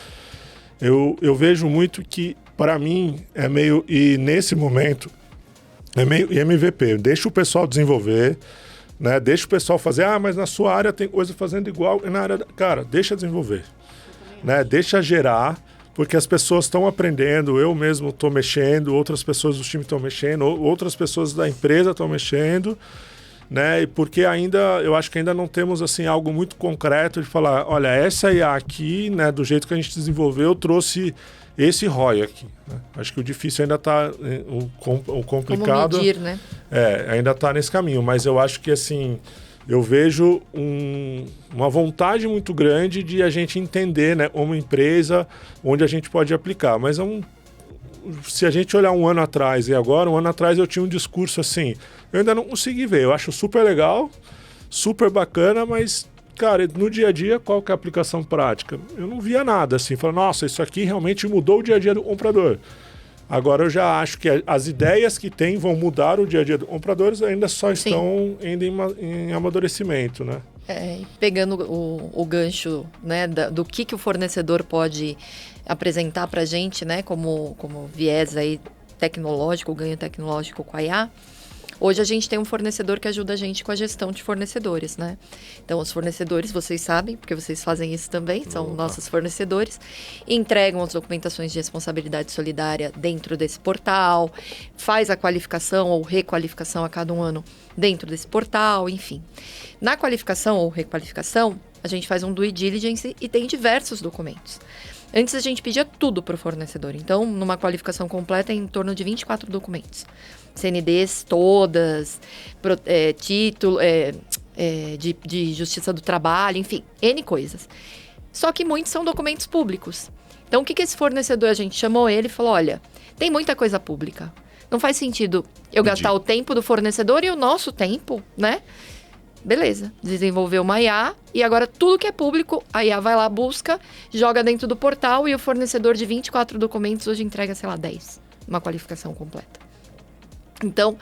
eu vejo muito que, para mim, é meio, e nesse momento, é meio MVP, deixa o pessoal desenvolver, né, deixa o pessoal fazer, mas na sua área tem coisa fazendo igual, e na área, cara, deixa desenvolver, né, deixa gerar, porque as pessoas estão aprendendo, eu mesmo estou mexendo, outras pessoas do time estão mexendo, outras pessoas da empresa estão mexendo, né? E porque eu acho que ainda não temos assim algo muito concreto de falar, olha, essa IA aqui, né, do jeito que a gente desenvolveu, trouxe esse ROI aqui. Né? Acho que o difícil ainda está, o complicado... Como medir, né? Ainda está nesse caminho, mas eu acho que assim... Eu vejo uma vontade muito grande de a gente entender, né, uma empresa onde a gente pode aplicar. Mas se a gente olhar um ano atrás e agora, um ano atrás eu tinha um discurso assim, eu ainda não consegui ver. Eu acho super legal, super bacana, mas, cara, no dia a dia, qual que é a aplicação prática? Eu não via nada assim, falando, nossa, isso aqui realmente mudou o dia a dia do comprador. Agora eu já acho que as ideias que tem vão mudar o dia a dia dos compradores, ainda só estão ainda em amadurecimento, né? Pegando o gancho, né, do que o fornecedor pode apresentar para a gente, né, como viés aí tecnológico, ganho tecnológico com a IA. Hoje a gente tem um fornecedor que ajuda a gente com a gestão de fornecedores, né? Então, os fornecedores, vocês sabem, porque vocês fazem isso também, são nossos fornecedores, entregam as documentações de responsabilidade solidária dentro desse portal, faz a qualificação ou requalificação a cada um ano dentro desse portal, enfim. Na qualificação ou requalificação, a gente faz um due diligence e tem diversos documentos. Antes a gente pedia tudo para o fornecedor, então numa qualificação completa é em torno de 24 documentos. CNDs todas, título de Justiça do Trabalho, enfim, N coisas. Só que muitos são documentos públicos. Então, o que esse fornecedor, a gente chamou ele e falou, olha, tem muita coisa pública. Não faz sentido eu gastar o tempo do fornecedor e o nosso tempo, né? Beleza, desenvolveu uma IA e agora tudo que é público, a IA vai lá, busca, joga dentro do portal e o fornecedor de 24 documentos hoje entrega, sei lá, 10. Uma qualificação completa. Então,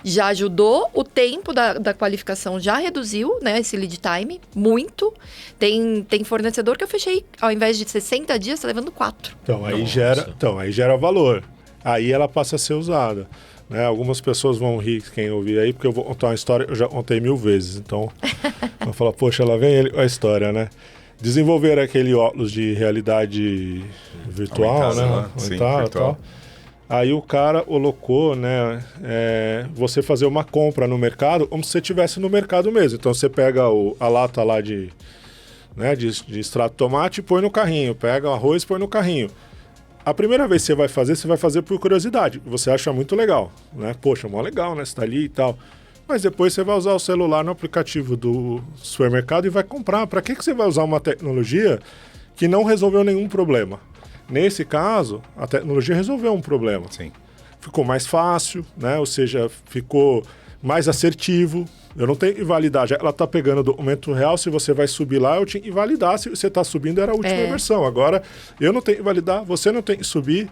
já ajudou, o tempo da qualificação já reduziu, né, esse lead time, muito. Tem fornecedor que eu fechei, ao invés de 60 dias, tá levando 4. Então, aí gera valor. Aí ela passa a ser usada. Né? Algumas pessoas vão rir, quem ouvir aí, porque eu vou contar uma história, eu já contei 1000 vezes. Então, vou falar, poxa, lá vem a história, né? Desenvolver aquele óculos de realidade virtual, né? Sim, virtual. Tal. Aí o cara colocou, né, você fazer uma compra no mercado como se você estivesse no mercado mesmo. Então você pega a lata lá de extrato de tomate e põe no carrinho. Pega o arroz e põe no carrinho. A primeira vez que você vai fazer por curiosidade. Você acha muito legal, né? Poxa, mó legal, né? Você tá ali e tal. Mas depois você vai usar o celular no aplicativo do supermercado e vai comprar. Para que você vai usar uma tecnologia que não resolveu nenhum problema? Nesse caso, a tecnologia resolveu um problema. Sim. Ficou mais fácil, né? Ou seja, ficou mais assertivo. Eu não tenho que validar. Já ela está pegando o documento real. Se você vai subir lá, eu tinha que validar. Se você está subindo, era a última versão. Agora, eu não tenho que validar, você não tem que subir.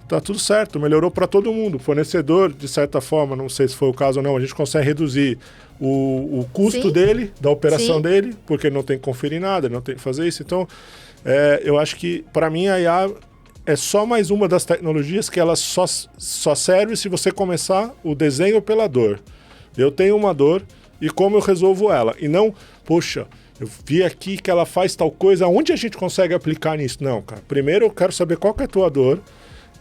Tá tudo certo. Melhorou para todo mundo. O fornecedor, de certa forma, não sei se foi o caso ou não, a gente consegue reduzir o custo dele, da operação dele, porque ele não tem que conferir nada, ele não tem que fazer isso. Então, eu acho que, para mim, a IA é só mais uma das tecnologias que ela só serve se você começar o desenho pela dor. Eu tenho uma dor e como eu resolvo ela. E não, poxa, eu vi aqui que ela faz tal coisa, onde a gente consegue aplicar nisso? Não, cara. Primeiro eu quero saber qual que é a tua dor.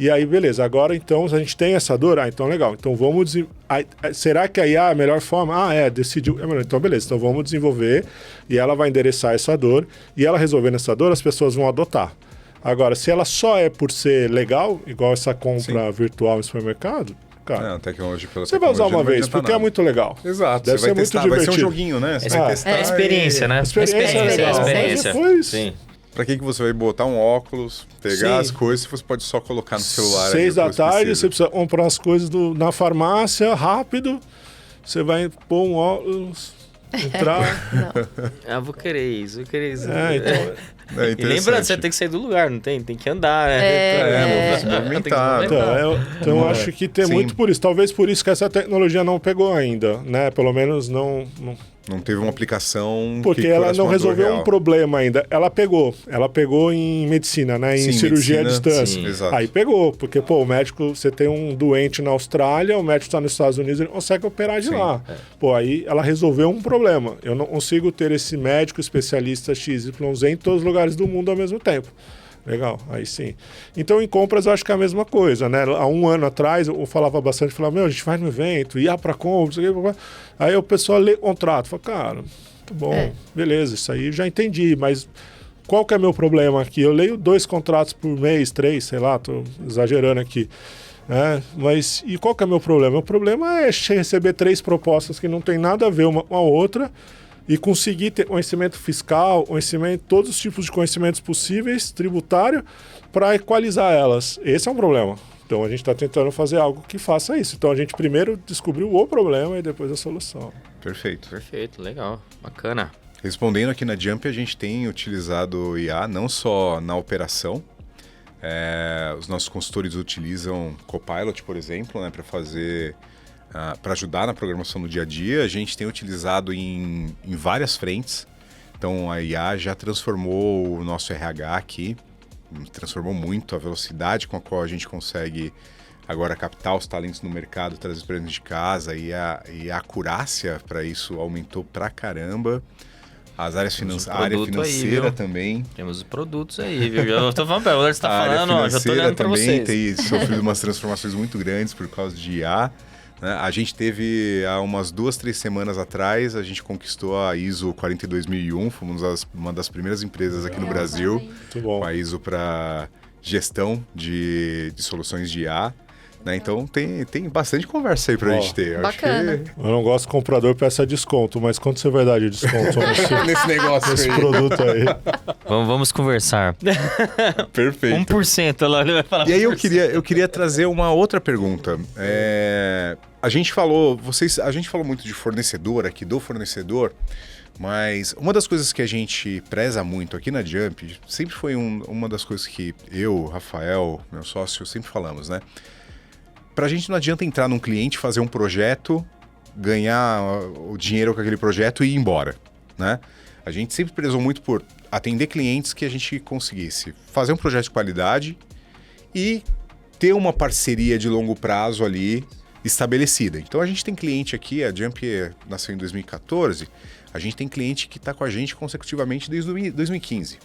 E aí, beleza. Agora, então, a gente tem essa dor? Então, legal. Então, vamos... Será que a IA é a melhor forma? Decidiu. Então, beleza. Então, vamos desenvolver e ela vai endereçar essa dor. E ela resolvendo essa dor, as pessoas vão adotar. Agora, se ela só é por ser legal, igual essa compra virtual no supermercado... Cara, você vai usar uma vez, porque é muito legal. Exato, deve ser muito divertido. Vai ser um joguinho, né? Você vai testar. É experiência, né? Experiência. Sim. Pra que você vai botar um óculos, pegar as coisas, você pode só colocar no celular. 6 da tarde, você precisa comprar as coisas na farmácia, rápido. Você vai pôr um óculos, entrar. Vou querer isso. E lembrando, você tem que sair do lugar, não tem? Tem que andar, né? Movimentar. Então eu acho que tem muito por isso. Talvez por isso que essa tecnologia não pegou ainda, né? Pelo menos não teve uma aplicação. Porque ela não resolveu um problema ainda. Ela pegou em medicina, né? Em cirurgia à distância. Aí pegou, porque, o médico, você tem um doente na Austrália, o médico está nos Estados Unidos, ele consegue operar de lá. Aí ela resolveu um problema. Eu não consigo ter esse médico especialista XYZ em todos os lugares do mundo ao mesmo tempo. Legal, aí sim. Então, em compras, eu acho que é a mesma coisa, né? Há um ano atrás, eu falava bastante, a gente vai no evento, ia para compras, aí o pessoal lê contrato, fala, cara, tá bom, beleza, isso aí já entendi, mas qual que é meu problema aqui? Eu leio 2 contratos por mês, 3, sei lá, tô exagerando aqui. Mas e qual que é meu problema? Meu problema é receber 3 propostas que não tem nada a ver uma com a outra, e conseguir ter conhecimento fiscal, todos os tipos de conhecimentos possíveis, tributário, para equalizar elas. Esse é um problema. Então a gente está tentando fazer algo que faça isso. Então a gente primeiro descobriu o problema e depois a solução. Perfeito, legal, bacana. Respondendo aqui na Jump, a gente tem utilizado IA não só na operação. Os nossos consultores utilizam Copilot, por exemplo, né, para fazer... para ajudar na programação do dia a dia. A gente tem utilizado em várias frentes. Então, a IA já transformou o nosso RH aqui, transformou muito a velocidade com a qual a gente consegue agora captar os talentos no mercado, trazer para dentro de casa, e a acurácia para isso aumentou pra caramba. A área financeira aí, também. Temos os produtos aí, viu? Eu estou falando, você está falando, já estou olhando para vocês. Tem sofrido umas transformações muito grandes por causa de IA. A gente teve, há umas 2, 3 semanas atrás, a gente conquistou a ISO 42001, fomos uma das primeiras empresas aqui no Brasil, com a ISO para gestão de soluções de IA. Né? Então tem bastante conversa aí pra gente ter. Bacana. Acho que... Eu não gosto que o comprador peça desconto, mas quanto você vai dar de desconto nesse negócio nesse aí? Produto aí? Vamos conversar. Perfeito. 1% lá, ele vai falar. E aí eu queria trazer uma outra pergunta. A gente falou muito de fornecedor aqui, do fornecedor, mas uma das coisas que a gente preza muito aqui na Jump, sempre foi uma das coisas que eu, Rafael, meu sócio, sempre falamos, né? Pra gente não adianta entrar num cliente, fazer um projeto, ganhar o dinheiro com aquele projeto e ir embora, né? A gente sempre prezou muito por atender clientes que a gente conseguisse fazer um projeto de qualidade e ter uma parceria de longo prazo ali estabelecida. Então a gente tem cliente aqui, a Jump nasceu em 2014, a gente tem cliente que está com a gente consecutivamente desde 2015,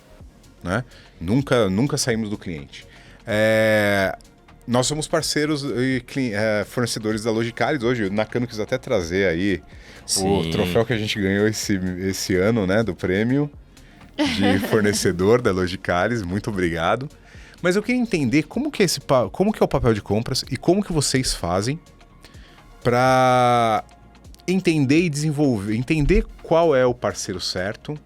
né? Nunca saímos do cliente. Nós somos parceiros e fornecedores da Logicalis. Hoje o Nakano quis até trazer aí o troféu que a gente ganhou esse ano, né, do prêmio de fornecedor da Logicalis. Muito obrigado. Mas eu queria entender como que é o papel de compras e como que vocês fazem para entender e desenvolver, entender qual é o parceiro certo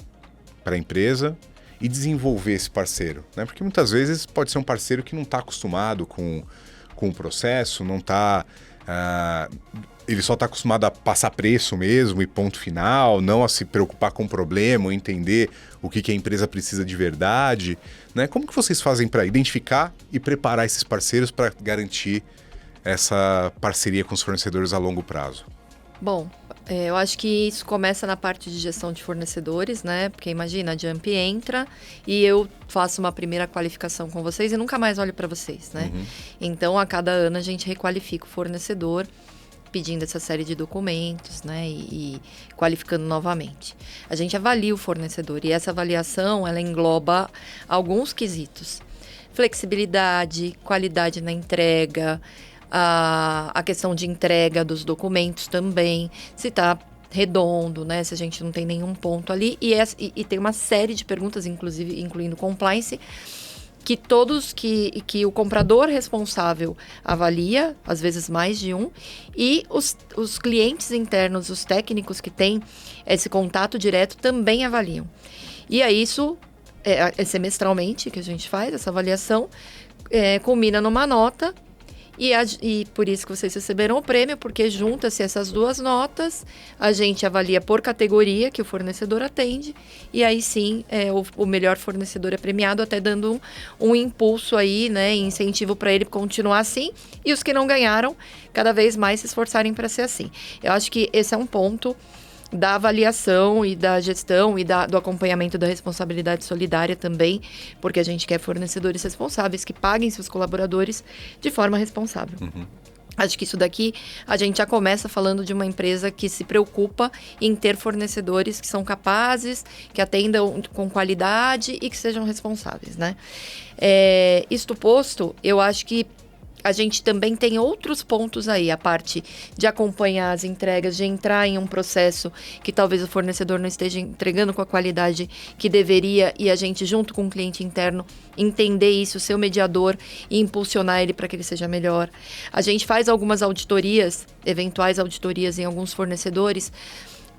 para a empresa e desenvolver esse parceiro, né? Porque muitas vezes pode ser um parceiro que não está acostumado com o processo, não está... ele só está acostumado a passar preço mesmo e ponto final, não a se preocupar com o problema, ou entender o que a empresa precisa de verdade, né? Como que vocês fazem para identificar e preparar esses parceiros para garantir essa parceria com os fornecedores a longo prazo? Bom, eu acho que isso começa na parte de gestão de fornecedores, né? Porque imagina, a Jump entra e eu faço uma primeira qualificação com vocês e nunca mais olho para vocês, né? Então, a cada ano a gente requalifica o fornecedor, pedindo essa série de documentos, né? E qualificando novamente. A gente avalia o fornecedor e essa avaliação, ela engloba alguns quesitos. Flexibilidade, qualidade na entrega, a questão de entrega dos documentos também, se está redondo, né? Se a gente não tem nenhum ponto ali. E tem uma série de perguntas, inclusive incluindo compliance, que o comprador responsável avalia, às vezes mais de um, e os clientes internos, os técnicos que têm esse contato direto também avaliam. E aí isso é semestralmente que a gente faz essa avaliação, culmina numa nota. E por isso que vocês receberam o prêmio, porque junta-se essas duas notas, a gente avalia por categoria que o fornecedor atende, e aí sim o melhor fornecedor é premiado, até dando um impulso aí, né, incentivo para ele continuar assim, e os que não ganharam, cada vez mais se esforçarem para ser assim. Eu acho que esse é um ponto da avaliação e da gestão e do acompanhamento da responsabilidade solidária também, porque a gente quer fornecedores responsáveis que paguem seus colaboradores de forma responsável. Acho que isso daqui a gente já começa falando de uma empresa que se preocupa em ter fornecedores que são capazes, que atendam com qualidade e que sejam responsáveis, né? Isto posto, eu acho que a gente também tem outros pontos aí, a parte de acompanhar as entregas, de entrar em um processo que talvez o fornecedor não esteja entregando com a qualidade que deveria, e a gente, junto com o cliente interno, entender isso, ser o mediador e impulsionar ele para que ele seja melhor. A gente faz algumas auditorias, eventuais auditorias em alguns fornecedores,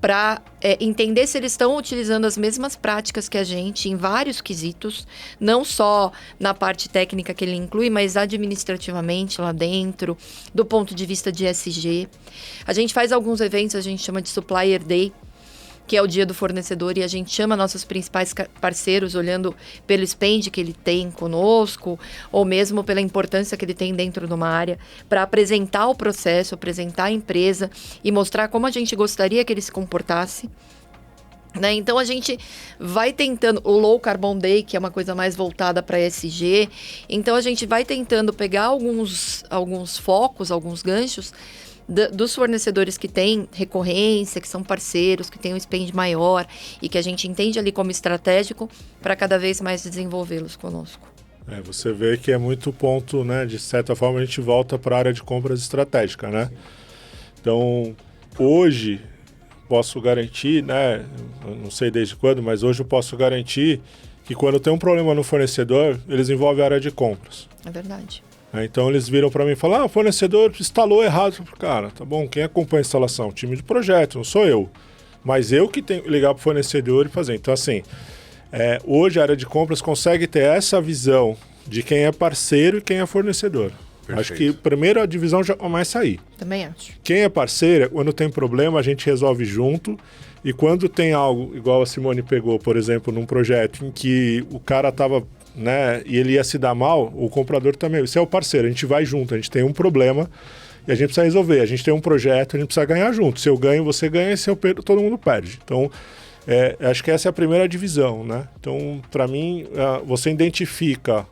para entender se eles estão utilizando as mesmas práticas que a gente em vários quesitos, não só na parte técnica que ele inclui, mas administrativamente lá dentro, do ponto de vista de ESG. A gente faz alguns eventos, a gente chama de Supplier Day, que é o dia do fornecedor, e a gente chama nossos principais parceiros, olhando pelo spend que ele tem conosco, ou mesmo pela importância que ele tem dentro de uma área, para apresentar o processo, apresentar a empresa e mostrar como a gente gostaria que ele se comportasse. Né? Então, a gente vai tentando, o Low Carbon Day, que é uma coisa mais voltada para ESG, então a gente vai tentando pegar alguns focos, alguns ganchos, dos fornecedores que têm recorrência, que são parceiros, que têm um spend maior e que a gente entende ali como estratégico, para cada vez mais desenvolvê-los conosco. Você vê que é muito ponto, né? De certa forma a gente volta para a área de compras estratégica, né? Então, hoje posso garantir, né? Eu não sei desde quando, mas hoje eu posso garantir que quando tem um problema no fornecedor, eles envolvem a área de compras. É verdade. Então eles viram para mim e falaram, o fornecedor instalou errado. Cara, tá bom, quem acompanha a instalação? O time de projeto, não sou eu. Mas eu que tenho que ligar para o fornecedor e fazer. Então assim, hoje a área de compras consegue ter essa visão de quem é parceiro e quem é fornecedor. Perfeito. Acho que primeiro a divisão já começa aí. Também acho. Quem é parceira, quando tem problema, a gente resolve junto. E quando tem algo, igual a Simone pegou, por exemplo, num projeto em que o cara estava... né, e ele ia se dar mal, o comprador também. Isso é o parceiro, a gente vai junto, a gente tem um problema e a gente precisa resolver. A gente tem um projeto, a gente precisa ganhar junto. Se eu ganho, você ganha, se eu perdo, todo mundo perde. Então, acho que essa é a primeira divisão, né? Então, para mim, você identifica,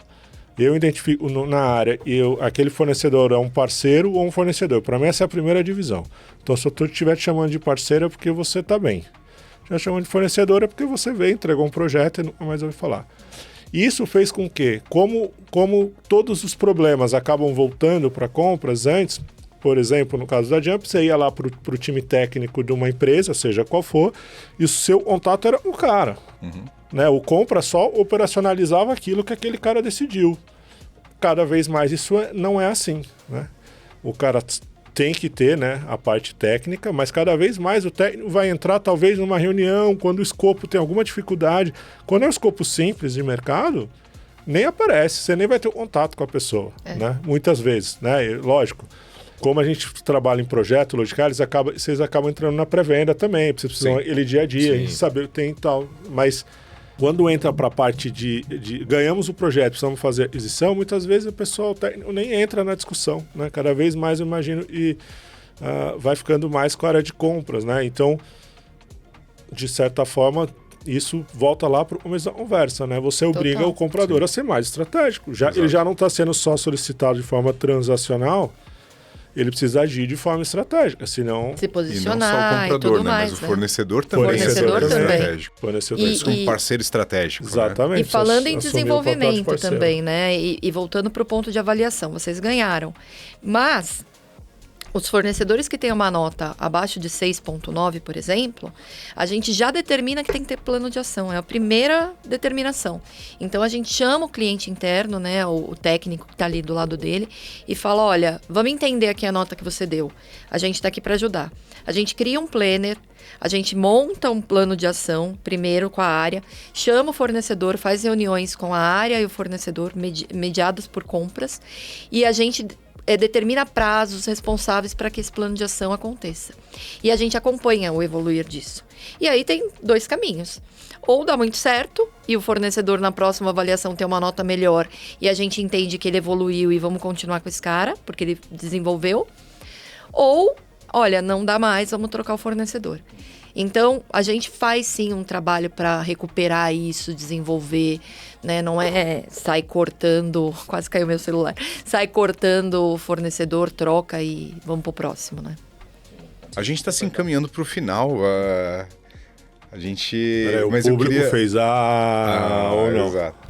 eu identifico na área, aquele fornecedor é um parceiro ou um fornecedor. Para mim, essa é a primeira divisão. Então, se eu estiver te chamando de parceiro, é porque você está bem. Se eu chamando de fornecedor, é porque você veio, entregou um projeto e nunca mais ouvi falar. Isso fez com que, como todos os problemas acabam voltando para compras antes, por exemplo, no caso da Jump, você ia lá para o time técnico de uma empresa, seja qual for, e o seu contato era o cara. Né? O compra só operacionalizava aquilo que aquele cara decidiu. Cada vez mais isso não é assim. Né? O cara tem que ter, né, a parte técnica, mas cada vez mais o técnico vai entrar talvez numa reunião, quando o escopo tem alguma dificuldade. Quando é um escopo simples de mercado, nem aparece, você nem vai ter contato com a pessoa, né? Muitas vezes, né? E, lógico, como a gente trabalha em projeto, Logical, vocês acabam entrando na pré-venda também, vocês precisam ele dia a dia, a gente saber o que tem e tal, mas... Quando entra para a parte de ganhamos o projeto, precisamos fazer aquisição, muitas vezes o pessoal nem entra na discussão, né? Cada vez mais eu imagino, e vai ficando mais com a área de compras, né? Então, de certa forma, isso volta lá para o começo da conversa, né? Você obriga Total. o comprador a ser mais estratégico. Ele já não está sendo só solicitado de forma transacional, ele precisa agir de forma estratégica, senão... Se E não só o posicionar e, comprador, tudo né? mais, Mas o né? fornecedor também Fornecedor é também. estratégico. Fornecedor. E- Isso como parceiro estratégico. Né? Exatamente. E falando em assumir o papel de desenvolvimento parceiro. também, né? E voltando para o ponto de avaliação, vocês ganharam. Mas os fornecedores que têm uma nota abaixo de 6,9, por exemplo, a gente já determina que tem que ter plano de ação. É a primeira determinação. Então, a gente chama o cliente interno, né, o técnico que está ali do lado dele, e fala, olha, vamos entender aqui a nota que você deu. A gente está aqui para ajudar. A gente cria um planner, a gente monta um plano de ação, primeiro com a área, chama o fornecedor, faz reuniões com a área e o fornecedor, mediadas por compras, e a gente determina prazos responsáveis para que esse plano de ação aconteça. E a gente acompanha o evoluir disso. E aí tem dois caminhos. Ou dá muito certo e o fornecedor na próxima avaliação tem uma nota melhor e a gente entende que ele evoluiu e vamos continuar com esse cara, porque ele desenvolveu. Ou, olha, não dá mais, vamos trocar o fornecedor. Então, a gente faz sim um trabalho para recuperar isso, desenvolver, né? Não é sai cortando, quase caiu meu celular, sai cortando o fornecedor, troca e vamos pro próximo, né? A gente está se encaminhando para o final. A gente... Peraí, o mas eu público queria... fez ou não. Exato.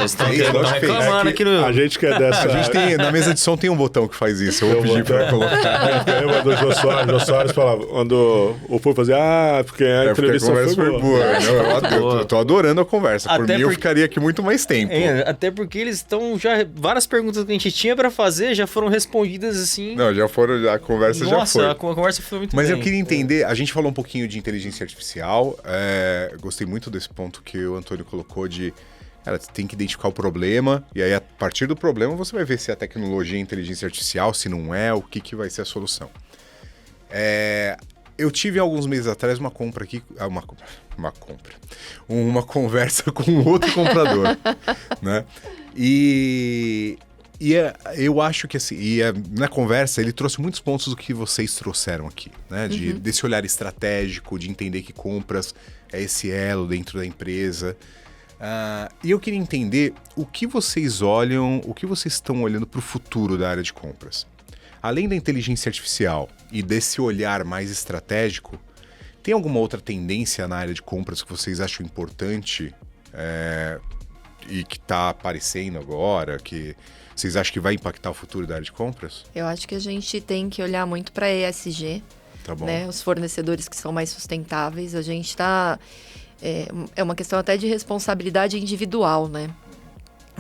Estão Fez, lógico que fez. reclamando aqui no... A gente que é dessa... A gente tem, na mesa de som tem um botão que faz isso. Eu vou pedir para colocar. Lembra do Jô Soares falava, quando o público fazia, porque a Porque a entrevista conversa foi boa. Eu tô adorando a conversa. Por Até mim, eu porque- ficaria aqui muito mais tempo. Até porque eles estão já... Várias perguntas que a gente tinha pra fazer já foram respondidas assim... Não, já foram, a conversa já Nossa, foi. a conversa foi muito Mas bem. eu queria entender, a gente falou um pouquinho de inteligência artificial, gostei muito desse ponto que o Antônio colocou de, cara, você tem que identificar o problema, e aí a partir do problema você vai ver se a tecnologia é inteligência artificial, se não é, o que vai ser a solução. Eu tive alguns meses atrás uma compra aqui, uma conversa com outro comprador, né? Eu acho que assim, na conversa ele trouxe muitos pontos do que vocês trouxeram aqui, né? Desse olhar estratégico, de entender que compras é esse elo dentro da empresa. E eu queria entender o que vocês olham, o que vocês estão olhando para o futuro da área de compras. Além da inteligência artificial e desse olhar mais estratégico, tem alguma outra tendência na área de compras que vocês acham importante e que está aparecendo agora, que vocês acham que vai impactar o futuro da área de compras? Eu acho que a gente tem que olhar muito para ESG, Tá bom. né? Os fornecedores que são mais sustentáveis. A gente está... É uma questão até de responsabilidade individual, né?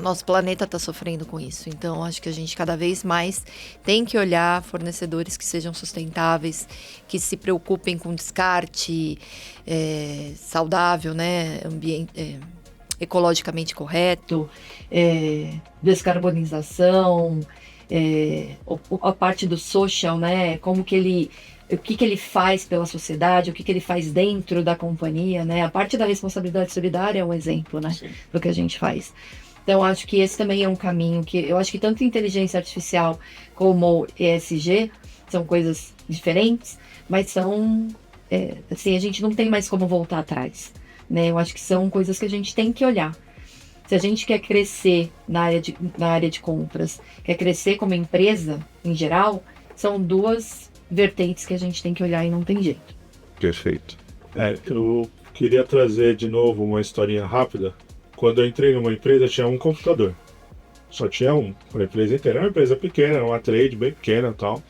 Nosso planeta está sofrendo com isso. Então, acho que a gente cada vez mais tem que olhar fornecedores que sejam sustentáveis, que se preocupem com descarte saudável, né? Ecologicamente correto, descarbonização, a parte do social, né? Como que o que ele faz pela sociedade, o que ele faz dentro da companhia, né? A parte da responsabilidade solidária é um exemplo, né? Sim. Do que a gente faz. Então, acho que esse também é um caminho que eu acho que tanto inteligência artificial como ESG são coisas diferentes, mas são, assim, a gente não tem mais como voltar atrás, né? Eu acho que são coisas que a gente tem que olhar. Se a gente quer crescer na área de compras, quer crescer como empresa em geral, são duas vertentes que a gente tem que olhar e não tem jeito. Perfeito. Eu queria trazer de novo uma historinha rápida. Quando eu entrei numa empresa, tinha um computador. Só tinha um. A empresa inteira era uma empresa pequena, uma trade bem pequena e tal.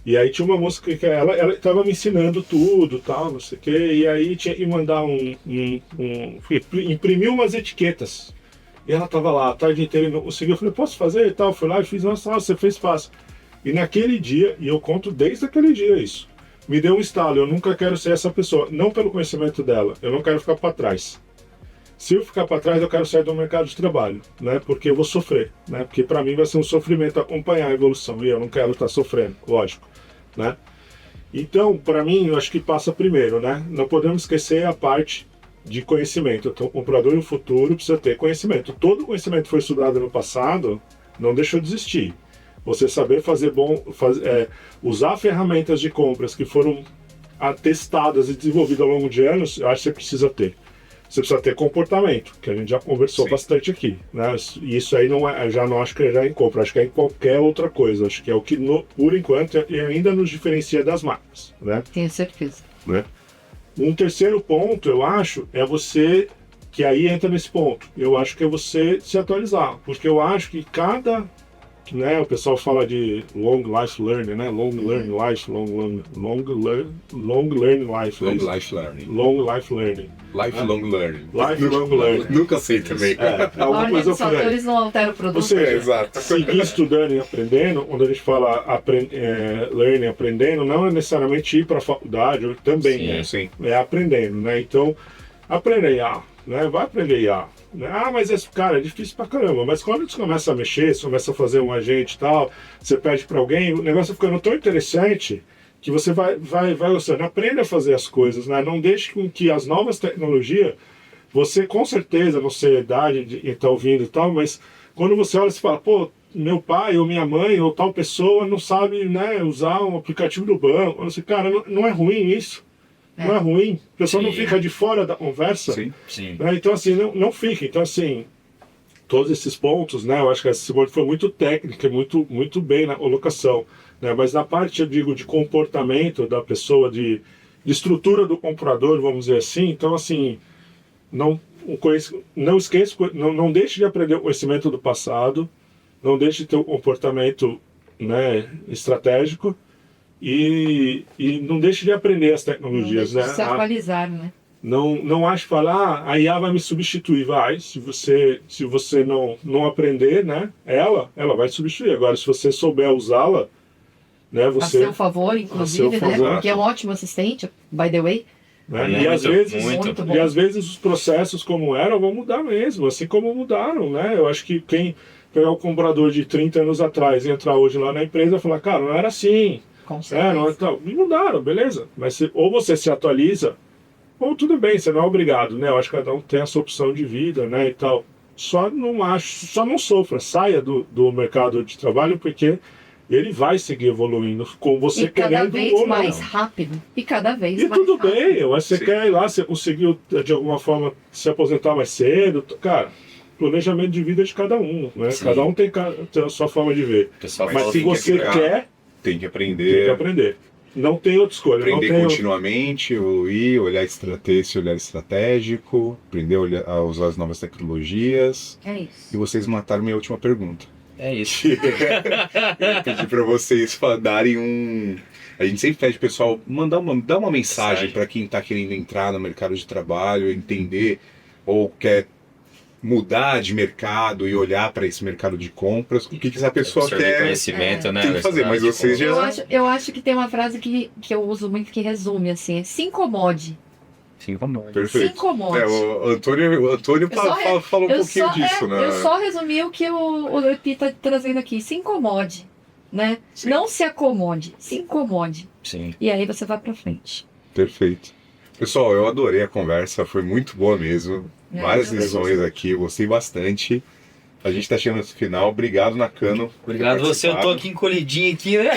E aí tinha uma moça que ela estava me ensinando tudo, tal, não sei o quê. E aí tinha que mandar imprimir umas etiquetas. E ela estava lá a tarde inteira e não conseguia. Eu falei, posso fazer e tal? Fui lá e fiz, nossa, você fez fácil. E naquele dia, e eu conto desde aquele dia isso, me deu um estalo. Eu nunca quero ser essa pessoa. Não pelo conhecimento dela. Eu não quero ficar para trás. Se eu ficar para trás, eu quero sair do mercado de trabalho, né? Porque eu vou sofrer, né? Porque para mim vai ser um sofrimento acompanhar a evolução e eu não quero estar sofrendo, lógico, né? Então, para mim, eu acho que passa primeiro, né? Não podemos esquecer a parte de conhecimento. Então, o comprador no futuro precisa ter conhecimento. Todo o conhecimento que foi estudado no passado não deixou de existir. Você saber usar ferramentas de compras que foram testadas e desenvolvidas ao longo de anos, eu acho que você precisa ter. Você precisa ter comportamento, que a gente já conversou bastante aqui, né? E isso aí já não acho que é em compra, acho que é em qualquer outra coisa. Acho que é o que, por enquanto, ainda nos diferencia das marcas, né? Tenho certeza. Né? Um terceiro ponto, eu acho, é você, que aí entra nesse ponto, eu acho que é você se atualizar, porque eu acho que né, o pessoal fala de long life learning, né? Long learning life, long learning life. Long life learning. Long life learning. Lifelong learning. Lifelong learning. Nunca sei também. Alguma coisa Os fatores não alteram o produto. Ou seja, exato. seguir estudando e aprendendo, quando a gente fala learning, aprendendo, não é necessariamente ir para a faculdade, também Sim. é aprendendo, né? Então, aprender IA, né? Vai aprender IA. Mas esse cara é difícil pra caramba. Mas quando você começa a mexer, você começa a fazer um agente e tal, você pede para alguém, o negócio vai ficando tão interessante que você vai gostando. Aprenda a fazer as coisas, né? Não deixe com que as novas tecnologias, você com certeza, não sei a idade de estar ouvindo e tal, mas quando você olha e fala, pô, meu pai ou minha mãe ou tal pessoa não sabe, né, usar um aplicativo do banco. Você, cara, não é ruim isso. Não é ruim. A pessoa não fica de fora da conversa. Sim. Né? Então, assim, não fica. Então, assim, todos esses pontos, né? Eu acho que esse ponto foi muito técnico, muito, muito bem na colocação. Né? Mas na parte, eu digo, de comportamento da pessoa, de estrutura do comprador, vamos dizer assim. Então, assim, não esqueça, não deixe de aprender o conhecimento do passado, não deixe de ter um comportamento, né, estratégico. E não deixe de aprender as tecnologias, né? Se atualizar, né? Não acho falar, a IA vai me substituir. Vai, se você não aprender, né? Ela vai te substituir. Agora, se você souber usá-la, né? A seu favor, inclusive, né? Porque é um ótimo assistente, by the way. Né? E às vezes os processos como eram vão mudar mesmo, assim como mudaram, né? Eu acho que quem pegar o comprador de 30 anos atrás e entrar hoje lá na empresa e falar, cara, não era assim. Me mudaram, beleza. Mas ou você se atualiza, ou tudo bem, você não é obrigado, né? Eu acho que cada um tem a sua opção de vida, né? E tal. Só não sofra, saia do mercado de trabalho, porque ele vai seguir evoluindo com você querendo ou não. E cada vez mais rápido. E cada vez mais rápido. E tudo bem, eu acho que você quer ir lá, você conseguiu de alguma forma se aposentar mais cedo, cara. Planejamento de vida de cada um, né? Sim. Cada um tem a sua forma de ver. Mas se você quer, tem que aprender. Não tem outra escolha. Aprender continuamente, evoluir, olhar estratégico, aprender a usar as novas tecnologias. É isso. E vocês mataram minha última pergunta. É isso. Eu pedi para vocês darem um... A gente sempre pede pessoal dar uma mensagem para quem está querendo entrar no mercado de trabalho, entender ou quer mudar de mercado e olhar para esse mercado de compras, o que essa pessoa quer conhecimento, né? Tem que fazer, mas vocês já... Eu acho que tem uma frase que eu uso muito que resume, assim, se incomode. Perfeito. Se incomode. O Antônio falou um pouquinho disso, né? Eu só resumi o que o Epi está trazendo aqui, se incomode, né? Sim. Não se acomode, se incomode. Sim. E aí você vai para frente. Perfeito. Pessoal, eu adorei a conversa, foi muito boa mesmo. Várias lições aqui, eu gostei bastante. A gente tá chegando no final. Obrigado, Nakano. Obrigado você, eu tô aqui encolhidinho aqui, né?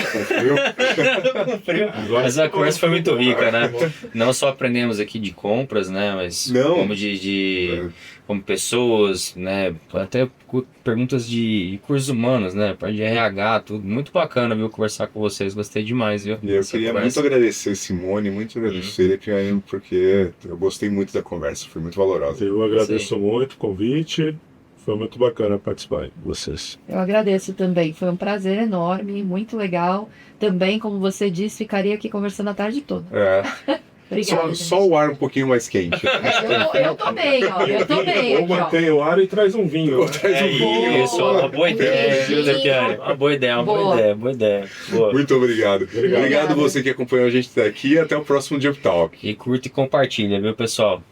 Mas a conversa foi muito rica, né? Não só aprendemos aqui de compras, né? Mas como como pessoas, né? Até perguntas de cursos humanos, né? Parte de RH, tudo. Muito bacana, viu? Conversar com vocês. Gostei demais, viu? E eu queria muito agradecer Simone, muito agradecer porque eu gostei muito da conversa. Foi muito valorosa. Eu agradeço muito o convite. Foi muito bacana participar com vocês. Eu agradeço também. Foi um prazer enorme, muito legal. Também, como você disse, ficaria aqui conversando a tarde toda. Obrigada, só o ar um pouquinho mais quente. Eu tô bem, ó. Eu tô bem. Ou mantém o ar e traz um vinho. Isso, uma boa ideia. Uma boa ideia. Boa. Muito obrigado. Obrigado você que acompanhou a gente até aqui. Até o próximo Deep Talk. E curta e compartilha, viu, pessoal?